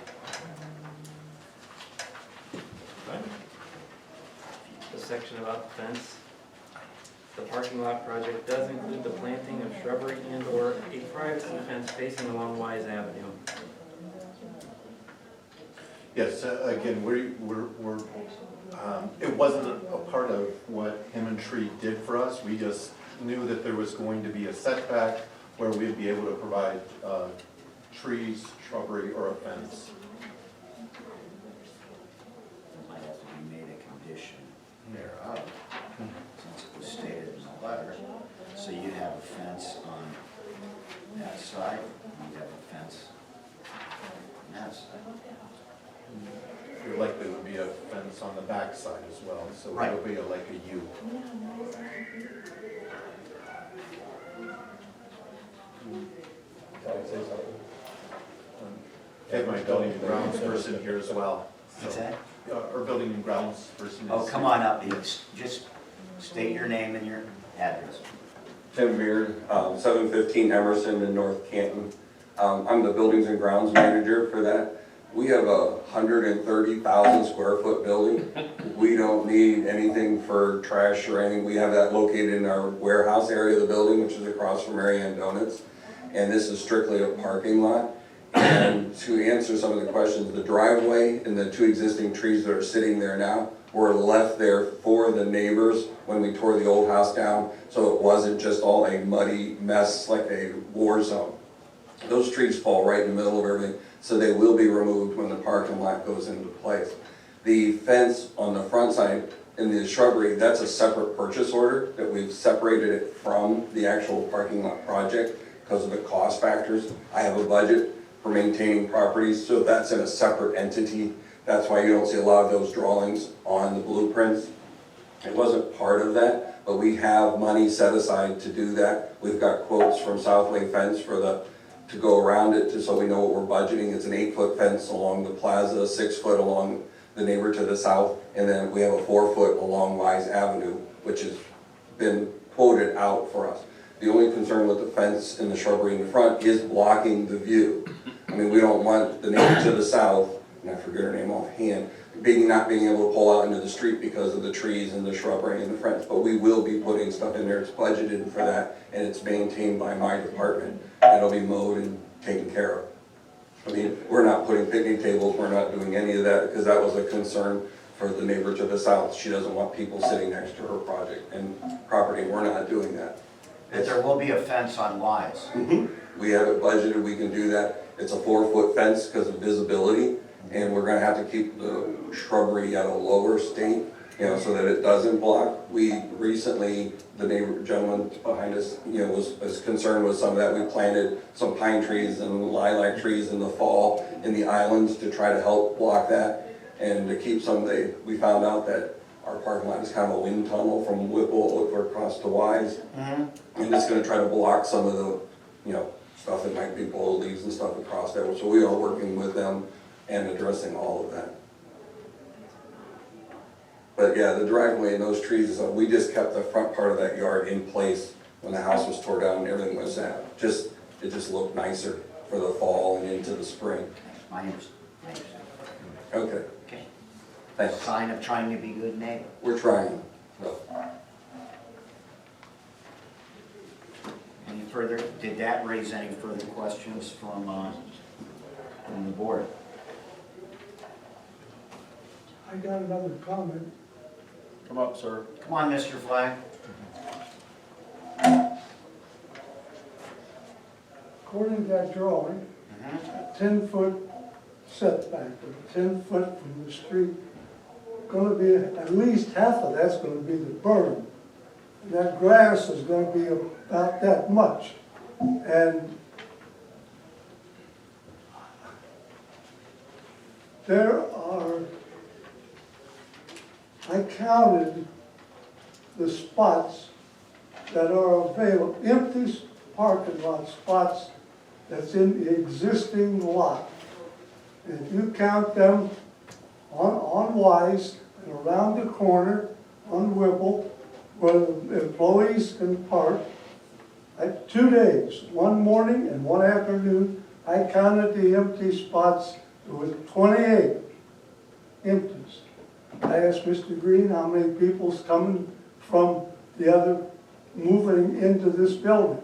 The section about the fence. The parking lot project does include the planting of shrubbery and/or a privacy fence facing along Wise Avenue. Yes, again, it wasn't a part of what Tree did for us. We just knew that there was going to be a setback where we'd be able to provide trees, shrubbery, or a fence. It might have to be made a condition thereof, since it was stated in the letter. So you'd have a fence on that side, you'd have a fence on that side. There likely would be a fence on the back side as well, so Right. it'll be like a U. Can I say something? Have my building and grounds person here as well. What's that? Our building and grounds person. Oh, come on up, just state your name and your address. Tim Beard, 715 Emerson in North Canton. I'm the buildings and grounds manager for that. We have a 130,000 square foot building. We don't need anything for trash or anything. We have that located in our warehouse area of the building, which is across from Marianne Donuts. And this is strictly a parking lot. And to answer some of the questions, the driveway and the two existing trees that are sitting there now were left there for the neighbors when we tore the old house down, so it wasn't just all a muddy mess like a war zone. Those trees fall right in the middle of everything, so they will be removed when the parking lot goes into place. The fence on the front side and the shrubbery, that's a separate purchase order that we've separated it from the actual parking lot project because of the cost factors. I have a budget for maintaining properties, so that's in a separate entity. That's why you don't see a lot of those drawings on the blueprints. It wasn't part of that, but we have money set aside to do that. We've got quotes from Southway Fence to go around it, so we know what we're budgeting. It's an 8-foot fence along the plaza, 6 foot along the neighbor to the south, and then we have a 4 foot along Wise Avenue, which has been quoted out for us. The only concern with the fence and the shrubbery in the front is blocking the view. I mean, we don't want the neighbor to the south, and I forget her name offhand, not being able to pull out into the street because of the trees and the shrubbery in the front. But we will be putting stuff in there. It's budgeted for that, and it's maintained by my department. It'll be mowed and taken care of. I mean, we're not putting picnic tables, we're not doing any of that, because that was a concern for the neighbor to the south. She doesn't want people sitting next to her project and property. We're not doing that. But there will be a fence on Wise. We have it budgeted, we can do that. It's a 4 foot fence because of visibility, and we're gonna have to keep the shrubbery at a lower state, so that it doesn't block. We recently, the neighbor gentleman behind us, was concerned with some of that. We planted some pine trees and lilac trees in the fall in the islands to try to help block that, and to keep we found out that our parking lot is kind of a wind tunnel from Whipple over across to Wise. And it's gonna try to block some of the, stuff that might be boiled leaves and stuff across there. So we are working with them and addressing all of that. But yeah, the driveway and those trees, we just kept the front part of that yard in place when the house was tore down and everything was out. It just looked nicer for the fall and into the spring. I understand. Okay, Okay. thanks. Sign of trying to be good neighbor. We're trying. Any further, did that raise any further questions from the board? I got another comment. Come up, sir. Come on, Mr. Flagg. According to that drawing, 10-foot setback, or 10 foot from the street, gonna be, at least half of that's gonna be the berm. That grass is gonna be about that much. And there are, I counted the spots that are available, empty parking lot spots that's in the existing lot. And if you count them on Wise and around the corner on Whipple, where the employees can park, 2 days, one morning and one afternoon, I counted the empty spots. There was 28 empties. I asked Mr. Green how many people's coming from the other, moving into this building.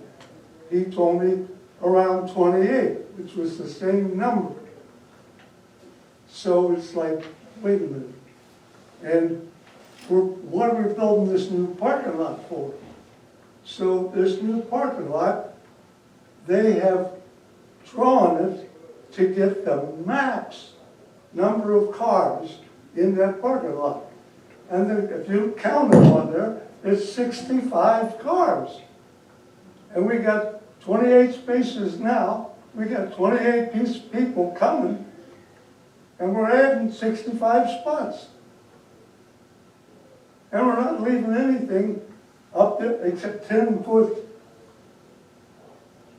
He told me around 28, which was the same number. So it's like, wait a minute. And what are we building this new parking lot for? So this new parking lot, they have drawn it to get the max number of cars in that parking lot. And then if you count them on there, it's 65 cars. And we got 28 spaces now, we got 28 people coming, and we're adding 65 spots. And we're not leaving anything up there except 10 foot.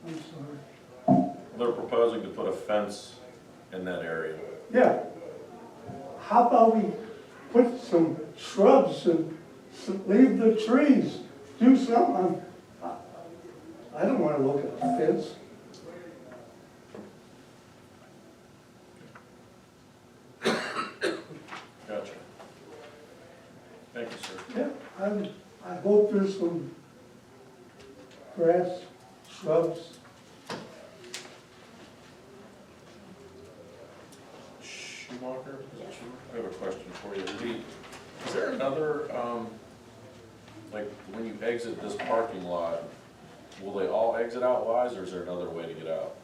I'm sorry. They're proposing to put a fence in that area. Yeah. How about we put some shrubs and leave the trees, do something? I don't wanna look at the fence. Gotcha. Thank you, sir. Yeah, I hope there's some grass, shrubs. Schumacher, I have a question for you. Is there another, like, when you exit this parking lot, will they all exit out Wise, or is there another way to get out?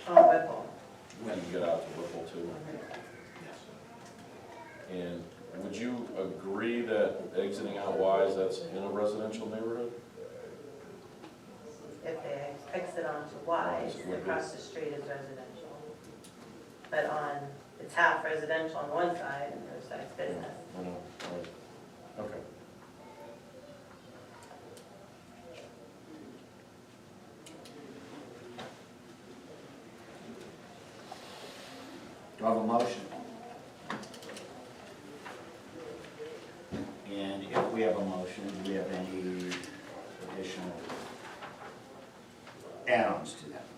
On Whipple. When you get out to Whipple too? And would you agree that exiting out Wise, that's in a residential neighborhood? If they exit onto Wise, across the street is residential. But it's half residential on one side and the other side's business. I know, right. Okay. Do I have a motion? And if we have a motion, do we have any additional add-ons to that motion?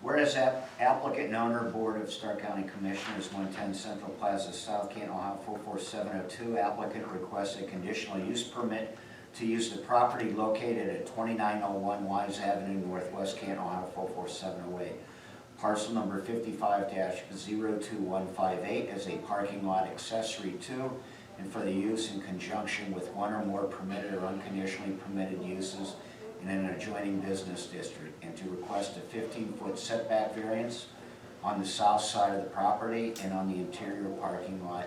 Whereas applicant and owner, Board of Stark County Commissioners, 110 Central Plaza South, Canton, Ohio, 44702, applicant requests a conditional use permit to use the property located at 2901 Wise Avenue, Northwest Canton, Ohio, 44708. Parcel number 55-02158 as a parking lot accessory to and for the use in conjunction with one or more permitted or unconditionally permitted uses in an adjoining business district, and to request a 15-foot setback variance on the south side of the property and on the interior parking lot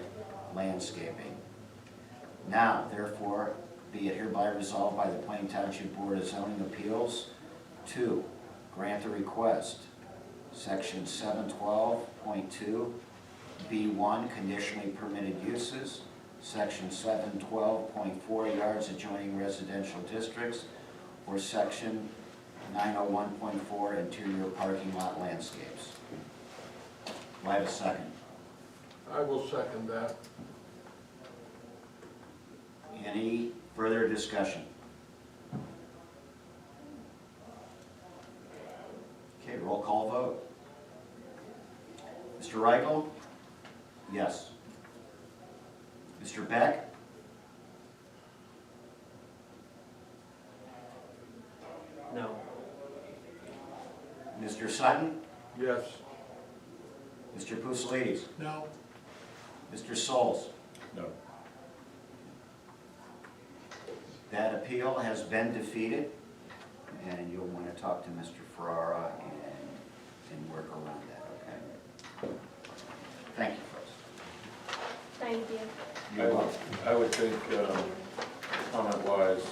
landscaping. Now, therefore, be it hereby resolved by the Plain Township Board of Zoning Appeals to grant the request. Section 712.2 B1, conditionally permitted uses. Section 712.4, yards adjoining residential districts, or Section 901.4, interior parking lot landscapes. Do I have a second? I will second that. Any further discussion? Okay, roll call vote. Mr. Reichel? Yes. Mr. Beck? No. Mr. Sutton? Yes. Mr. Pusalides? No, Mr. Souls? No. That appeal has been defeated, and you'll want to talk to Mr. Ferrara and I would think, comment-wise,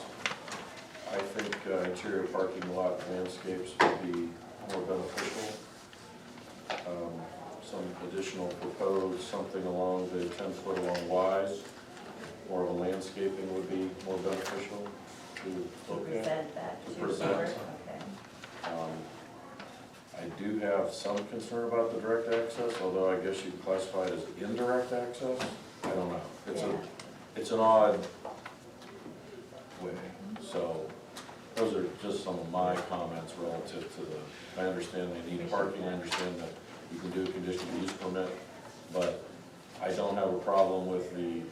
I think interior parking lot landscapes would be more beneficial. Some additional proposed, something along the 10-foot along Wise, more of a landscaping would be more beneficial to look at. Present that To to present. board, okay. I do have some concern about the direct access, although I guess you'd classify it as indirect access. I don't know. Yeah. It's an odd way. So those are just some of my comments relative to the, I understand they need parking, I understand that you can do a conditional use permit, but I don't have a problem with the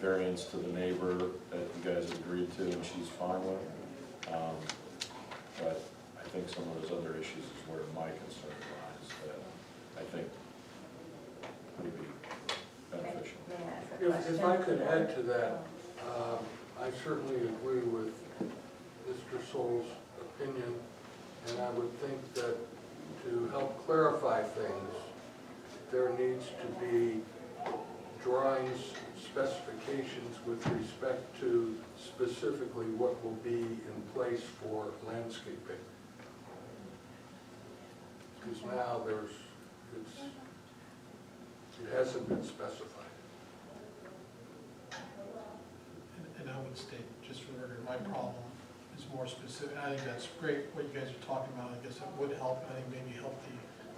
variance to the neighbor that you guys agreed to and she's fine with. But I think some of those other issues is where my concern lies, that I think would be beneficial. May I ask a question? If I could add to that, I certainly agree with Mr. Sol's opinion, and I would think that to help clarify things, there needs to be drawings, specifications with respect to specifically what will be in place for landscaping. Because now it hasn't been specified. And I would state, just for the record, my problem is more specific. I think that's great what you guys are talking about. I guess it would help, I think maybe help the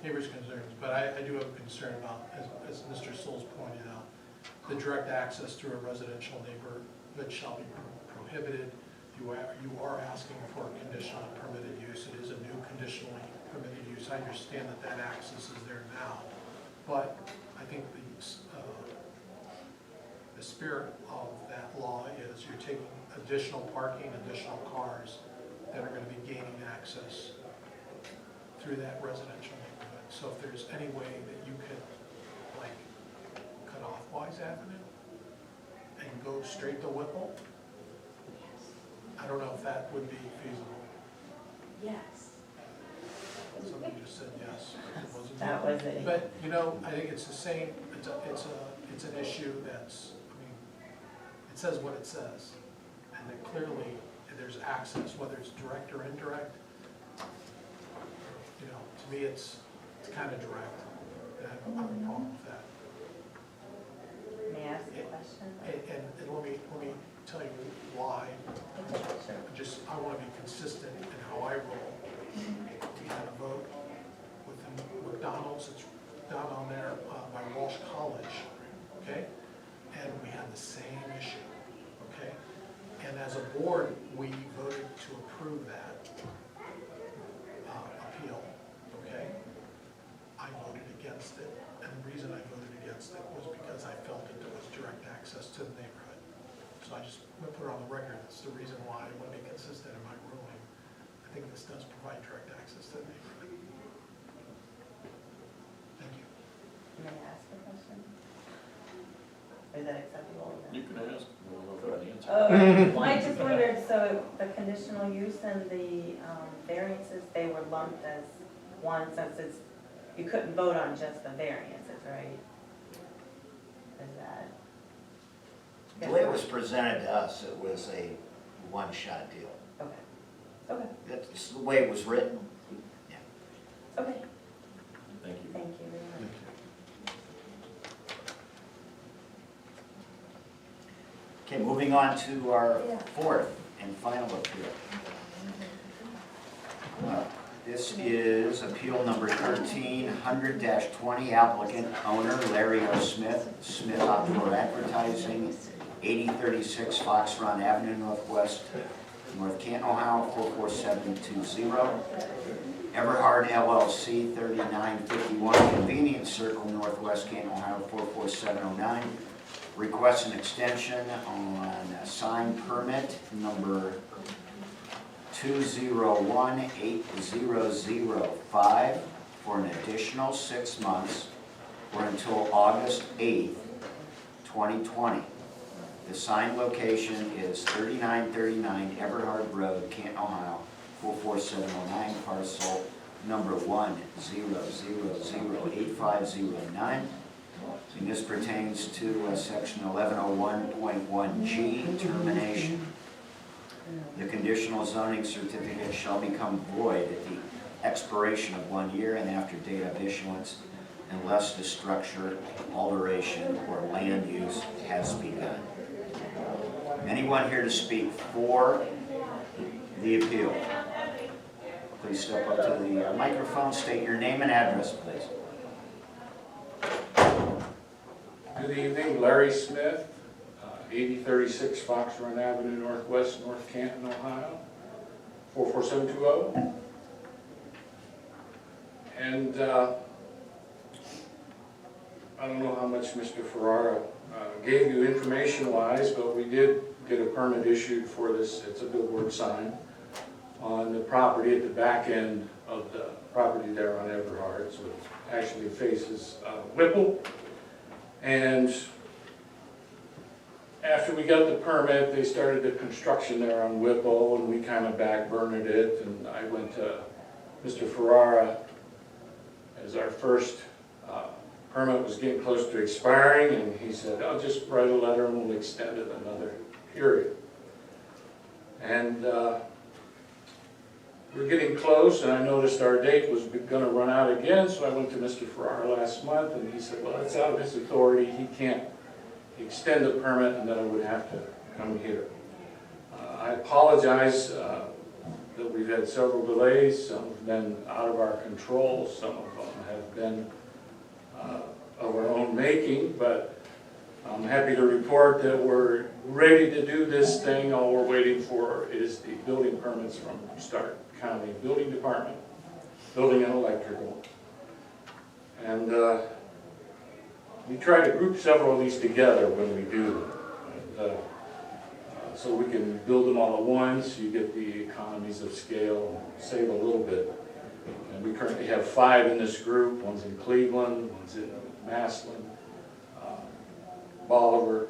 neighbors' concerns. But I do have a concern about, as Mr. Souls pointed out, the direct access through a residential neighborhood shall be prohibited. You are asking for conditional permitted use. It is a new conditionally permitted use. I understand that that access is there now. But I think the spirit of that law is you're taking additional parking, additional cars that are going to be gaining access through that residential neighborhood. So if there's any way that you could, like, cut off Wise Avenue and go straight to Whipple, I don't know if that would be feasible. Yes. Somebody just said yes. It wasn't. That was it. But, you know, I think it's the same, it's an issue that's, I mean, it says what it says. And that clearly, there's access, whether it's direct or indirect. You know, to me, it's kind of direct. And I have a problem with that. May I ask a question? And let me tell you why. I want to be consistent in how I roll. We had a vote with the McDonald's, it's down on there by Walsh College, okay? And we had the same issue, okay? And as a board, we voted to approve that appeal, okay? I voted against it, and the reason I voted against it was because I felt that there was direct access to the neighborhood. So I just want to put it on the record, that's the reason why I want to be consistent in my ruling. I think this does provide direct access to the neighborhood. Thank you. May I ask a question? Is that acceptable? You can ask, we'll go for an answer. Well, I just wondered, so the conditional use and the variances, they were lumped as one, since you couldn't vote on just the variances, right? Is that? The way it was presented to us, it was a one-shot deal. Okay. Okay. That's the way it was written. Yeah. Okay. Thank you. Thank you very much. Okay, moving on to our fourth and final appeal. This is appeal number 1300-20, applicant owner Larry O. Smith, Smith Outdoor Advertising, 8036 Fox Run Avenue Northwest, North Canton, Ohio, 44720. Everhard LLC, 3951 Convenience Circle, Northwest Canton, Ohio, 44709. Requests an extension on a sign permit number 2018005 for an additional 6 months or until August 8th, 2020. The sign location is 3939 Everhard Road, Canton, Ohio, 44709, parcel number 100008509. And this pertains to section 1101.1G, termination. The conditional zoning certificate shall become void at the expiration of 1 year and after date of issuance, unless the structure, alteration, or land use has begun. Anyone here to speak for the appeal? Please step up to the microphone, state your name and address, please. Good evening, Larry Smith, 8036 Fox Run Avenue Northwest, North Canton, Ohio, 44720. And I don't know how much Mr. Ferrara gave you information-wise, but we did get a permit issued for this. It's a billboard sign on the property at the back end of the property there on Everhard, so it actually faces Whipple. And after we got the permit, they started the construction there on Whipple, and we kind of backburnered it, and I went to Mr. Ferrara as our first permit was getting close to expiring, and he said, "I'll just write a letter and we'll extend it another period." And we're getting close, and I noticed our date was going to run out again, so I went to Mr. Ferrara last month, and he said, well, it's out of his authority, he can't extend the permit, and that I would have to come here. I apologize that we've had several delays. Some have been out of our control, some of them have been of our own making, but I'm happy to report that we're ready to do this thing. All we're waiting for is the building permits from Stark County Building Department, building and electrical. And we try to group several of these together when we do them. And, so we can build them all at once, you get the economies of scale, save a little bit. And we currently have 5 in this group. One's in Cleveland, one's in Massillon, Bolivar,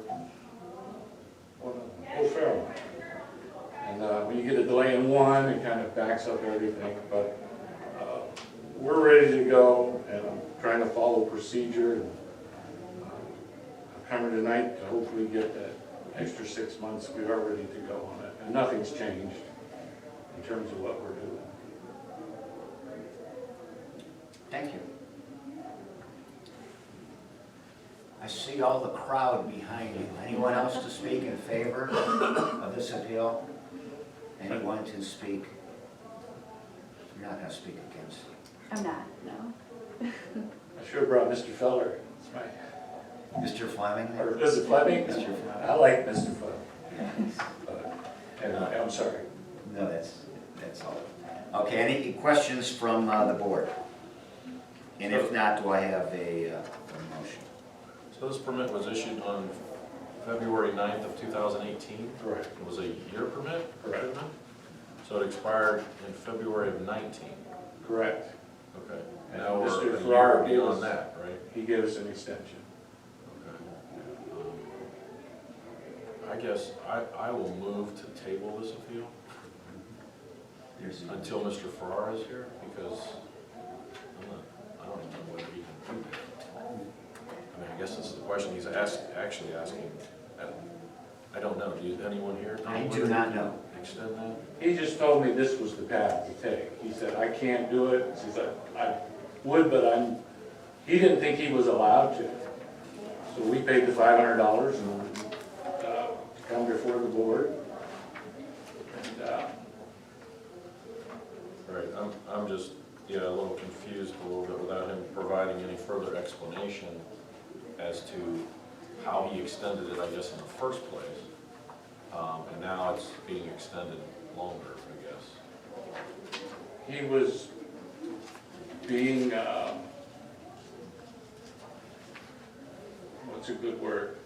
O'Farrell. And when you get a delay in one, it kind of backs up everything. But we're ready to go, and I'm trying to follow procedure. And, I'm coming tonight to hopefully get that extra 6 months. We are ready to go on it, and nothing's changed in terms of what we're doing. Thank you. I see all the crowd behind you. Anyone else to speak in favor of this appeal? Anyone to speak? You're not going to speak against it. I'm not, no. I should have brought Mr. Feller. It's my, Mr. Fleming? or is it Fleming? Mr. Fleming. I like Mr. Fleming. Yeah. And I'm sorry. No, that's all. Okay, any questions from the board? And if not, do I have a motion? So this permit was issued on February 9th of 2018? Correct. It was a year permit? Correct. So it expired in February of 19? Correct. Okay. And Now we're Mr. a year Ferrara gave beyond us- that, right? He gave us an extension. I guess I will move to table this appeal until Mr. Farrar is here, because I don't know whether he can do that. I mean, I guess this is the question he's actually asking. I don't know. Do you, anyone here? I do not know. Extend that? He just told me this was the path to take. He said, I can't do it. He said, I would, but he didn't think he was allowed to. So we paid the $500 and come before the board. And, Right, I'm just, a little confused a little bit without him providing any further explanation as to how he extended it, I guess, in the first place. And now it's being extended longer, I guess. he was being, what's a good word?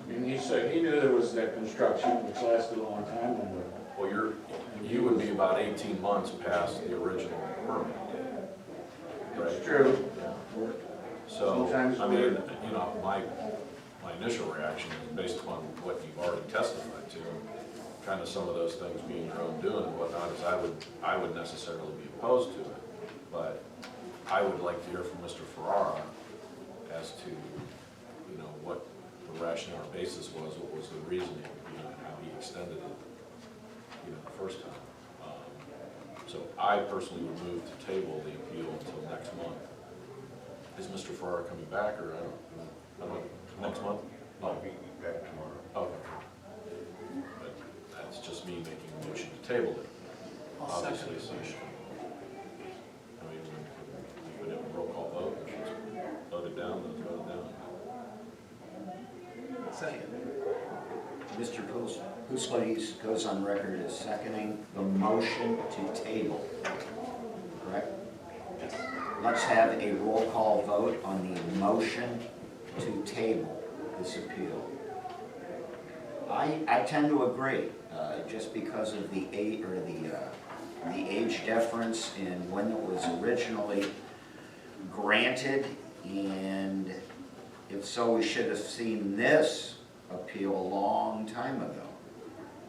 I mean, he said, he knew there was that construction, which lasted a long time. Well, you would be about 18 months past the original permit. It's true. So, Sometimes I mean, my initial reaction is based upon what you've already testified to, kind of some of those things being your own doing and whatnot, is I would necessarily be opposed to it. But I would like to hear from Mr. Ferrara as to, you know, what the rationale or basis was, what was the reasoning, you know, and how he extended it, you know, the first time. So I personally would move to table the appeal until next month. Is Mr. Farrar coming back, or I don't know, next month? I'll be back tomorrow. Okay. But that's just me making a motion to table it. I'll second Obviously, the so, motion. I mean, we would have a roll call vote, if it's voted down, then it's voted down. Second. Mr. Pusley goes on record as seconding the motion to table, correct? Let's have a roll call vote on the motion to table this appeal. I tend to agree, just because of the age difference in when it was originally granted, and if so, we should have seen this appeal a long time ago.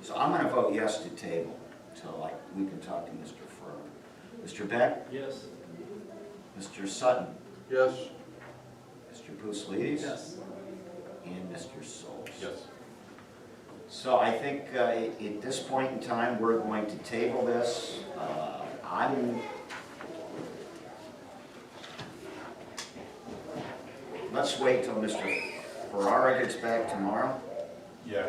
So I'm gonna vote yes to table, so we can talk to Mr. Farrar. Mr. Beck? Yes. Mr. Sutton? Yes. Mr. Pusley? Yes. And Mr. Solz? Yes. So I think at this point in time, we're going to table this. Let's wait till Mr. Ferrara gets back tomorrow. Yeah,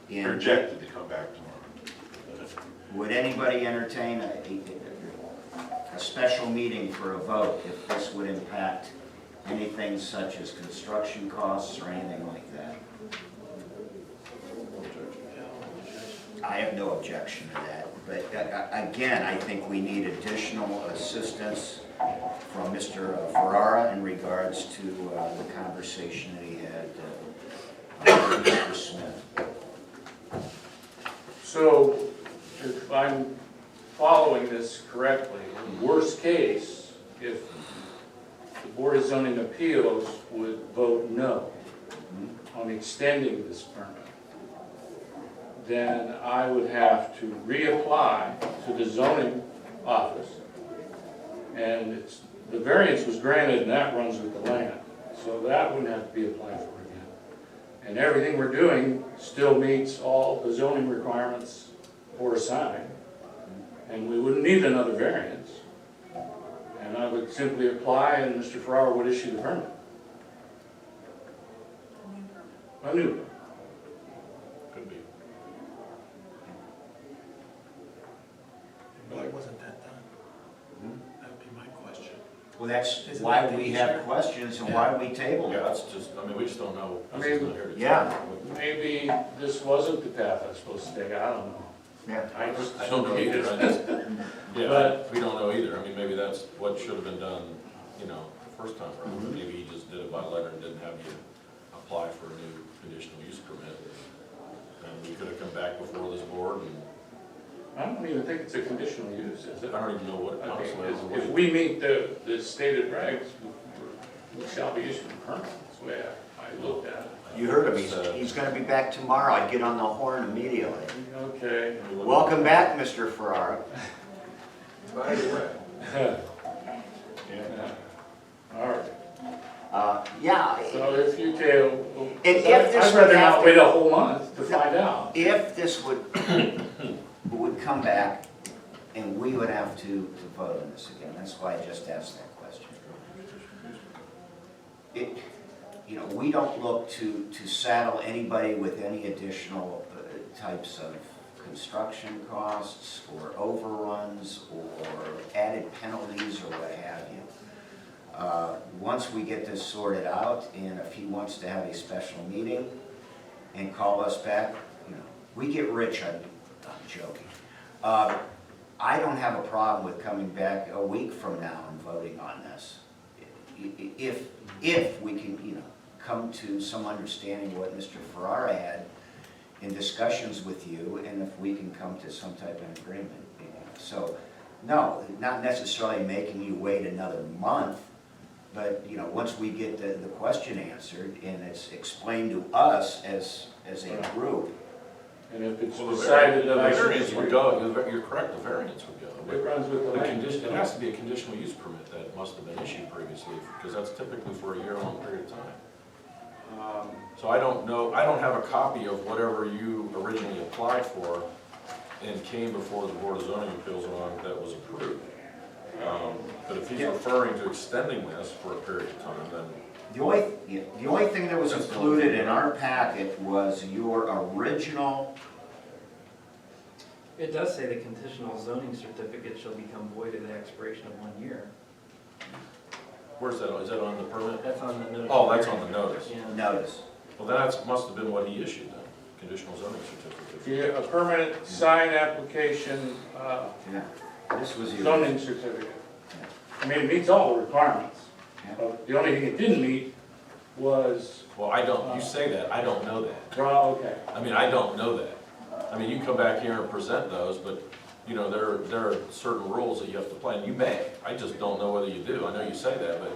he's And projected to come back tomorrow. would anybody entertain a special meeting for a vote if this would impact anything such as construction costs or anything like that? I have no objection to that, but again, I think we need additional assistance from Mr. Ferrara in regards to the conversation that he had with Mr. Smith. So, if I'm following this correctly, worst case, if the Board of Zoning Appeals would vote no on extending this permit, then I would have to reapply to the zoning office. And the variance was granted and that runs with the land, so that wouldn't have to be applied for again. And everything we're doing still meets all the zoning requirements for a sign, and we wouldn't need another variance. And I would simply apply and Mr. Farrar would issue the permit. A new permit. Could be. Why wasn't that done? That would be my question. Well, that's Isn't why that the we issue? have questions and why we table Yeah, it. that's just, I mean, we just don't know. I This is mean, not here to yeah. tell. Maybe this wasn't the path I was supposed to take, I don't know. Yeah. I don't know either, I just, yeah, But- we don't know either. I mean, maybe that's what should have been done, you know, the first time around. Mhm. Maybe he just did it by letter and didn't have you apply for a new conditional use permit. And we could have come back before this board, and I don't even think it's a conditional use, is it? I don't even know what, I honestly. think I don't know if what- we meet the stated regs, we shall be issuing a permit, that's the way I looked at it. You heard him, he's gonna be back tomorrow, I'd get on the horn immediately. Okay. Welcome back, Mr. Ferrara. By the way, Yeah. All right, Yeah, so if you tell, if this I'd rather would have not to- wait a whole month to find out. if this would come back and we would have to vote on this again, that's why I just asked that question. You know, we don't look to saddle anybody with any additional types of construction costs or overruns or added penalties or what have you. Once we get this sorted out, and if he wants to have a special meeting and call us back, you know, we get rich on, I'm joking. I don't have a problem with coming back a week from now and voting on this. If we can, you know, come to some understanding of what Mr. Ferrara had in discussions with you, and if we can come to some type of agreement. You know. So, no, not necessarily making you wait another month, but, you know, once we get the question answered and it's explained to us as a group. And if it's Well, the decided that I should. variance would go, you're correct, the variance would go. It runs with the The land. condition, it has to be a conditional use permit that must have been issued previously, because that's typically for a year-long period of time. Um, So I don't know, I don't have a copy of whatever you originally applied for and came before the Board of Zoning Appeals on that was approved. But if he's referring to extending this for a period of time, then The only thing that was included in our packet was your original, It does say the conditional zoning certificate shall become void at the expiration of 1 year. where's that, is that on the permit? That's on the notice. Oh, that's on the notice. Yeah. notice. Well, that must have been what he issued then, conditional zoning certificate. Yeah, a permanent sign application, Yeah, this was your. zoning certificate. I mean, it meets all the requirements. Yeah. The only thing it didn't meet was, Well, I don't, you say that, I don't know that. well, okay. I mean, I don't know that. I mean, you can come back here and present those, but, you know, there are certain rules that you have to play, and you may. I just don't know whether you do. I know you say that, but,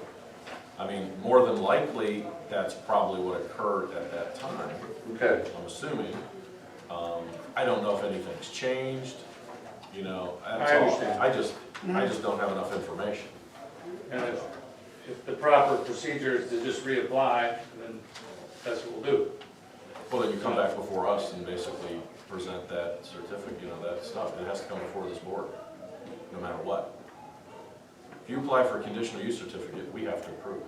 I mean, more than likely, that's probably what occurred at that time, Okay. I'm assuming. I don't know if anything's changed, you know, that's I all. understand. I just don't have enough information. And if the proper procedure is to just reapply, then that's what we'll do. Well, then you come back before us and basically present that certificate, you know, that stuff. It has to come before this board, no matter what. If you apply for a conditional use certificate, we have to approve.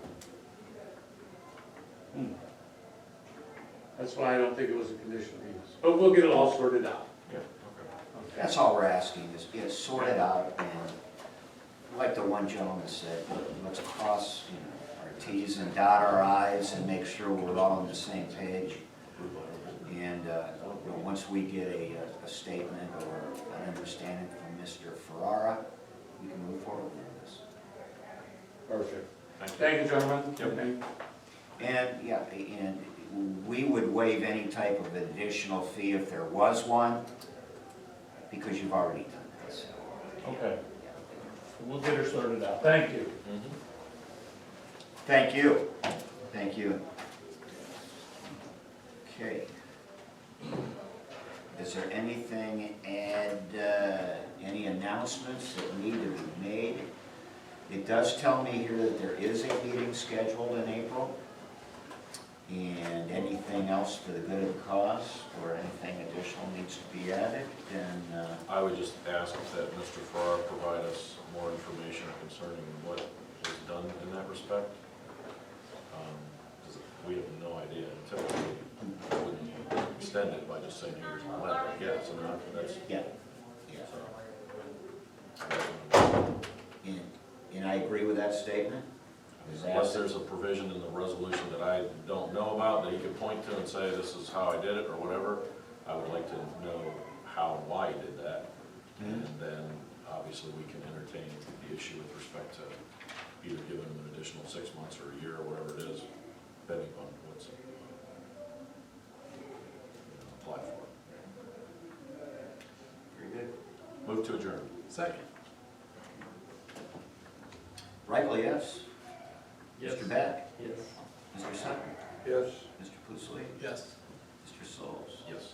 That's why I don't think it was a conditional use. But we'll get it all sorted out. Yeah, okay. That's all we're asking, is get it sorted out, and like the one gentleman said, let's cross, you know, our Ts and dot our Is and make sure we're all on the same page. And, you know, once we get a statement or an understanding from Mr. Ferrara, we can move forward with this. Perfect. Thank you. Thank you, gentlemen. Yep. Thank you. And, yeah, and we would waive any type of additional fee if there was one, because you've already done this. Okay. We'll get her sorted out. Thank you. Mhm. Thank you. Thank you. Okay. Is there anything, any announcements that need to be made? It does tell me here that there is a meeting scheduled in April. And anything else to the good of the cause, or anything additional needs to be added, then, I would just ask that Mr. Farrar provide us more information concerning what was done in that respect. Because we have no idea. Typically, we wouldn't extend it by just saying, here's the letter, I guess. I mean, that's, yeah. so. And I agree with that statement. Is that- Unless there's a provision in the resolution that I don't know about, that he could point to and say, this is how I did it, or whatever, I would like to know how and why he did that. And then, obviously, we can entertain the issue with respect to either giving him an additional 6 months or a year, or whatever it is, depending on what's applied for. Very good. Move to adjourn. Second. Rightly, yes. Yes. Mr. Beck, Yes. Mr. Sutton, Yes. Mr. Pusley, Yes. Mr. Souls. Yes.